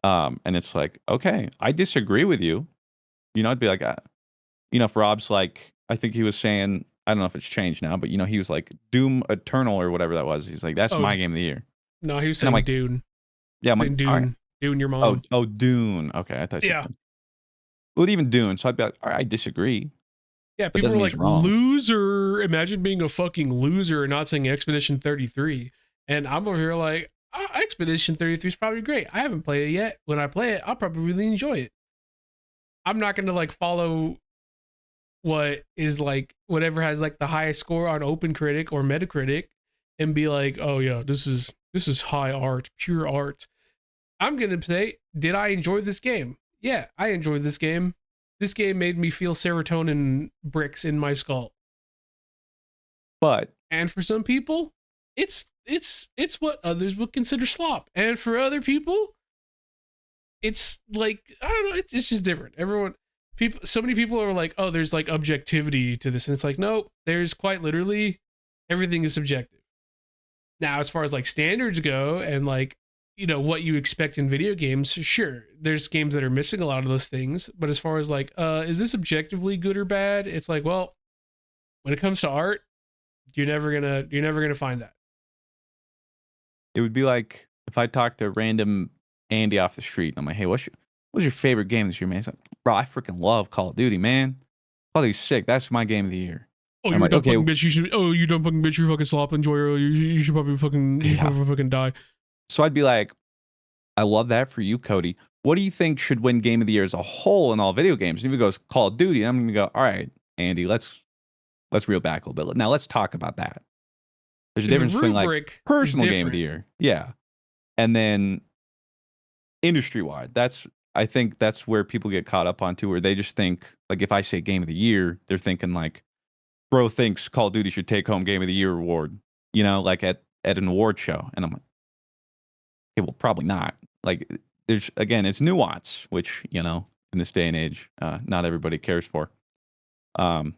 [SPEAKER 1] And it's like, okay, I disagree with you. I'd be like, if Rob's like, I think he was saying, I don't know if it's changed now, but he was like Doom Eternal or whatever that was. He's like, that's
[SPEAKER 2] Oh
[SPEAKER 1] my game of the year.
[SPEAKER 2] no, he was
[SPEAKER 1] And I'm
[SPEAKER 2] saying
[SPEAKER 1] like,
[SPEAKER 2] Dune,
[SPEAKER 1] yeah, I'm like,
[SPEAKER 2] saying
[SPEAKER 1] all right.
[SPEAKER 2] Dune, your
[SPEAKER 1] Oh,
[SPEAKER 2] mom.
[SPEAKER 1] Dune. Okay, I thought you said
[SPEAKER 2] Yeah,
[SPEAKER 1] Dune. Well, even Dune. So I'd be like, all right, I disagree,
[SPEAKER 2] yeah.
[SPEAKER 1] but
[SPEAKER 2] People
[SPEAKER 1] doesn't
[SPEAKER 2] were
[SPEAKER 1] mean
[SPEAKER 2] like
[SPEAKER 1] he's wrong.
[SPEAKER 2] loser. Imagine being a fucking loser and not saying Expedition 33. And I'm over here like, Expedition 33 is probably great. I haven't played it yet. When I play it, I'll probably really enjoy it. I'm not gonna like follow what is like whatever has like the highest score on OpenCritic or Metacritic and be like, oh yeah, this is high art, pure art. I'm gonna say, did I enjoy this game? Yeah, I enjoyed this game. This game made me feel serotonin bricks in my skull.
[SPEAKER 1] But
[SPEAKER 2] And for some people, it's what others would consider slop. And for other people, it's like I don't know, it's just different. So many people are like, oh, there's like objectivity to this, and it's like, no, there's quite literally everything is subjective. Now, as far as like standards go, and like what you expect in video games, sure, there's games that are missing a lot of those things. But as far as like, is this objectively good or bad? It's like, well, when it comes to art, you're never gonna find that.
[SPEAKER 1] It would be like if I talked to random Andy off the street. I'm like, hey, what's your favorite game this year, man? He's like, bro, I freaking love Call of Duty, man. Call of Duty's sick. That's my game of the year.
[SPEAKER 2] Oh,
[SPEAKER 1] And I'm
[SPEAKER 2] you're a
[SPEAKER 1] like,
[SPEAKER 2] dumb
[SPEAKER 1] okay,
[SPEAKER 2] fucking bitch. You should. Oh, you dumb fucking bitch. You fucking slop enjoyer. You should probably fucking. You should
[SPEAKER 1] yeah.
[SPEAKER 2] probably fucking die.
[SPEAKER 1] So I'd be like, I love that for you, Cody. What do you think should win game of the year as a whole in all video games? And if he goes Call of Duty, I'm gonna go, all right, Andy, let's reel back a little bit. Now let's talk about that. There's a
[SPEAKER 2] The
[SPEAKER 1] difference between like
[SPEAKER 2] rubric is
[SPEAKER 1] personal game of the
[SPEAKER 2] different.
[SPEAKER 1] year, yeah, and then industry wide. I think that's where people get caught up on too, where they just think like if I say game of the year, they're thinking like, bro thinks Call of Duty should take home game of the year award, like at an award show, and I'm like, okay, well, probably not. Like, it's nuance, which in this day and age, not everybody cares for.
[SPEAKER 2] Do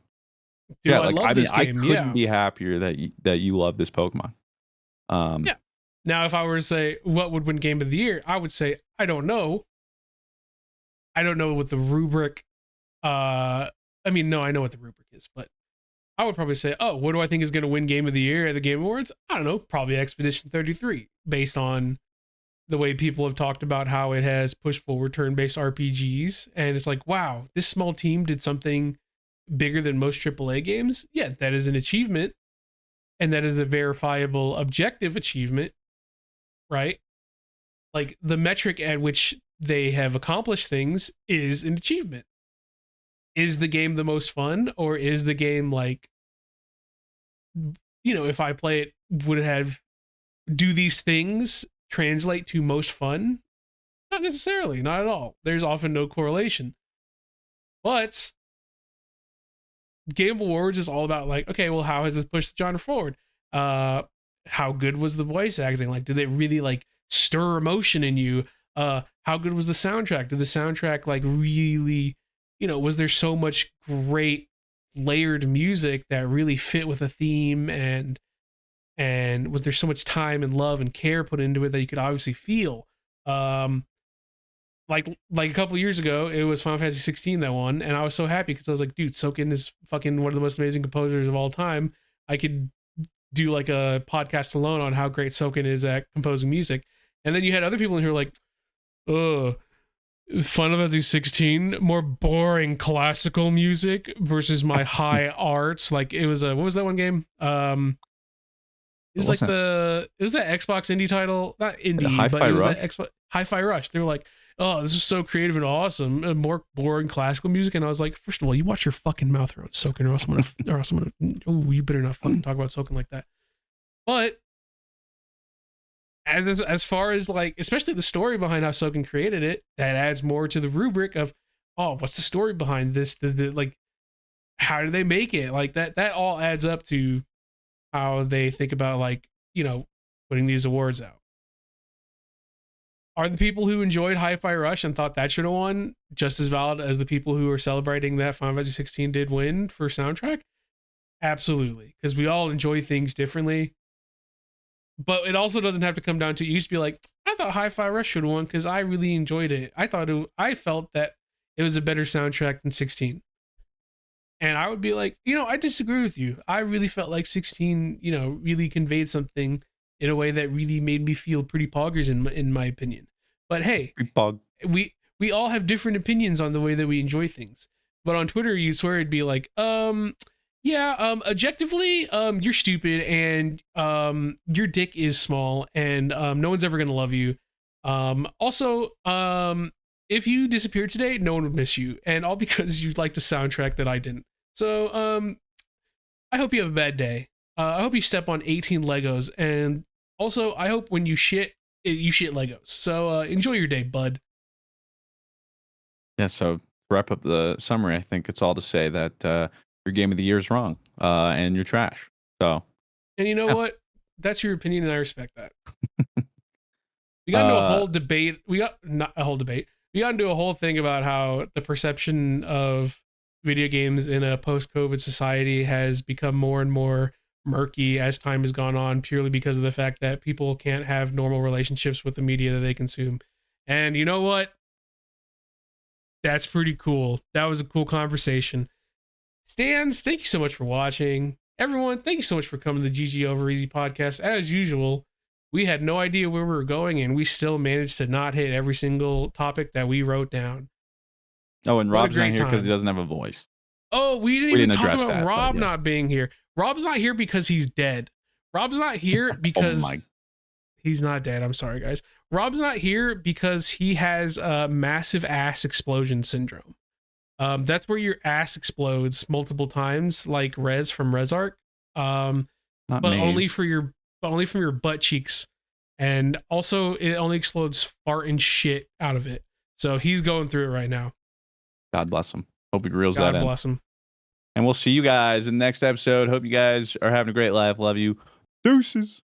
[SPEAKER 1] Yeah,
[SPEAKER 2] I
[SPEAKER 1] like
[SPEAKER 2] love
[SPEAKER 1] I mean,
[SPEAKER 2] this
[SPEAKER 1] I
[SPEAKER 2] game?
[SPEAKER 1] couldn't
[SPEAKER 2] Yeah.
[SPEAKER 1] be happier that you love this Pokemon.
[SPEAKER 2] Yeah. Now, if I were to say what would win game of the year, I would say I don't know. I don't know what the rubric. I mean, no, I know what the rubric is, but I would probably say, oh, what do I think is going to win game of the year at the Game Awards? I don't know, probably Expedition 33, based on the way people have talked about how it has pushed forward turn-based RPGs, and it's like, wow, this small team did something bigger than most AAA games. Yeah, that is an achievement, and that is a verifiable objective achievement, right? Like the metric at which they have accomplished things is an achievement. Is the game the most fun, or is the game like, if I play it, would it have, do these things translate to most fun? Not necessarily, not at all. There's often no correlation. But Game Awards is all about like, okay, well, how has this pushed the genre forward? How good was the voice acting? Like, did it really like stir emotion in you? How good was the soundtrack? Did the soundtrack like really, was there so much great layered music that really fit with a theme, and was there so much time and love and care put into it that you could obviously feel? Like a couple years ago, it was Final Fantasy 16 that won, and I was so happy because I was like, dude, Soken is fucking one of the most amazing composers of all time. I could do like a podcast alone on how great Soken is at composing music. And then you had other people in here like, oh, Final Fantasy 16, more boring classical music versus my high arts. Like it was what was that one game? It was like it was that Xbox indie title, not indie, but it was that Xbox Hi-Fi Rush. They were like, oh, this is so creative and awesome, and more boring classical music. And I was like, first of all, you watch your fucking mouth around Soken, or else I'm gonna, oh, you better not fucking talk about Soken like that. But as far as like, especially the story behind how Soken created it, that adds more to the rubric of, oh, what's the story behind this? Like, how do they make it? Like that all adds up to how they think about like, putting these awards out. Are the people who enjoyed Hi-Fi Rush and thought that should have won just as valid as the people who are celebrating that Final Fantasy 16 did win for soundtrack? Absolutely, because we all enjoy things differently. But it also doesn't have to come down to, you used to be like, I thought Hi-Fi Rush should have won because I really enjoyed it. I felt that it was a better soundtrack than 16. And I would be like, I disagree with you. I really felt like 16, really conveyed something in a way that really made me feel pretty poggers in my opinion. But hey, we all have different opinions on the way that we enjoy things. But on Twitter, you swear it'd be like, objectively, you're stupid, and your dick is small, and no one's ever gonna love you. Also, if you disappeared today, no one would miss you, and all because you liked a soundtrack that I didn't. So, I hope you have a bad day. I hope you step on 18 Legos, and also I hope when you shit Legos. So enjoy your day, bud.
[SPEAKER 1] Yeah. So to wrap up the summary, I think it's all to say that your game of the year is wrong, and you're trash. So.
[SPEAKER 2] And you know what? That's your opinion, and I respect that. We got into a whole debate. We got into a whole thing about how the perception of video games in a post-COVID society has become more and more murky as time has gone on, purely because of the fact that people can't have normal relationships with the media that they consume. And you know what? That's pretty cool. That was a cool conversation. Stans, thank you so much for watching. Everyone, thank you so much for coming to the GG Over Easy podcast. As usual, We had no idea where we were going, and we still managed to not hit every single topic that we wrote down.
[SPEAKER 1] Oh, and
[SPEAKER 2] What a
[SPEAKER 1] Rob's not
[SPEAKER 2] great
[SPEAKER 1] here because he
[SPEAKER 2] time.
[SPEAKER 1] doesn't have a voice.
[SPEAKER 2] Oh, we didn't
[SPEAKER 1] We
[SPEAKER 2] even
[SPEAKER 1] didn't
[SPEAKER 2] talk
[SPEAKER 1] address
[SPEAKER 2] about
[SPEAKER 1] that, but
[SPEAKER 2] Rob
[SPEAKER 1] yeah.
[SPEAKER 2] not being here. Rob's not here because he's dead. Rob's not here
[SPEAKER 1] Oh
[SPEAKER 2] because
[SPEAKER 1] my.
[SPEAKER 2] he's not dead. I'm sorry, guys. Rob's not here because he has a massive ass explosion syndrome. That's where your ass explodes multiple times, like Rez from ResArk.
[SPEAKER 1] Not
[SPEAKER 2] But only
[SPEAKER 1] Maze.
[SPEAKER 2] for your, but only from your butt cheeks, and also it only explodes fart and shit out of it. So he's going through it right now.
[SPEAKER 1] God bless him. Hope he reels
[SPEAKER 2] God
[SPEAKER 1] that in.
[SPEAKER 2] bless him.
[SPEAKER 1] And we'll see you guys in the next episode. Hope you guys are having a great life. Love you. Deuces.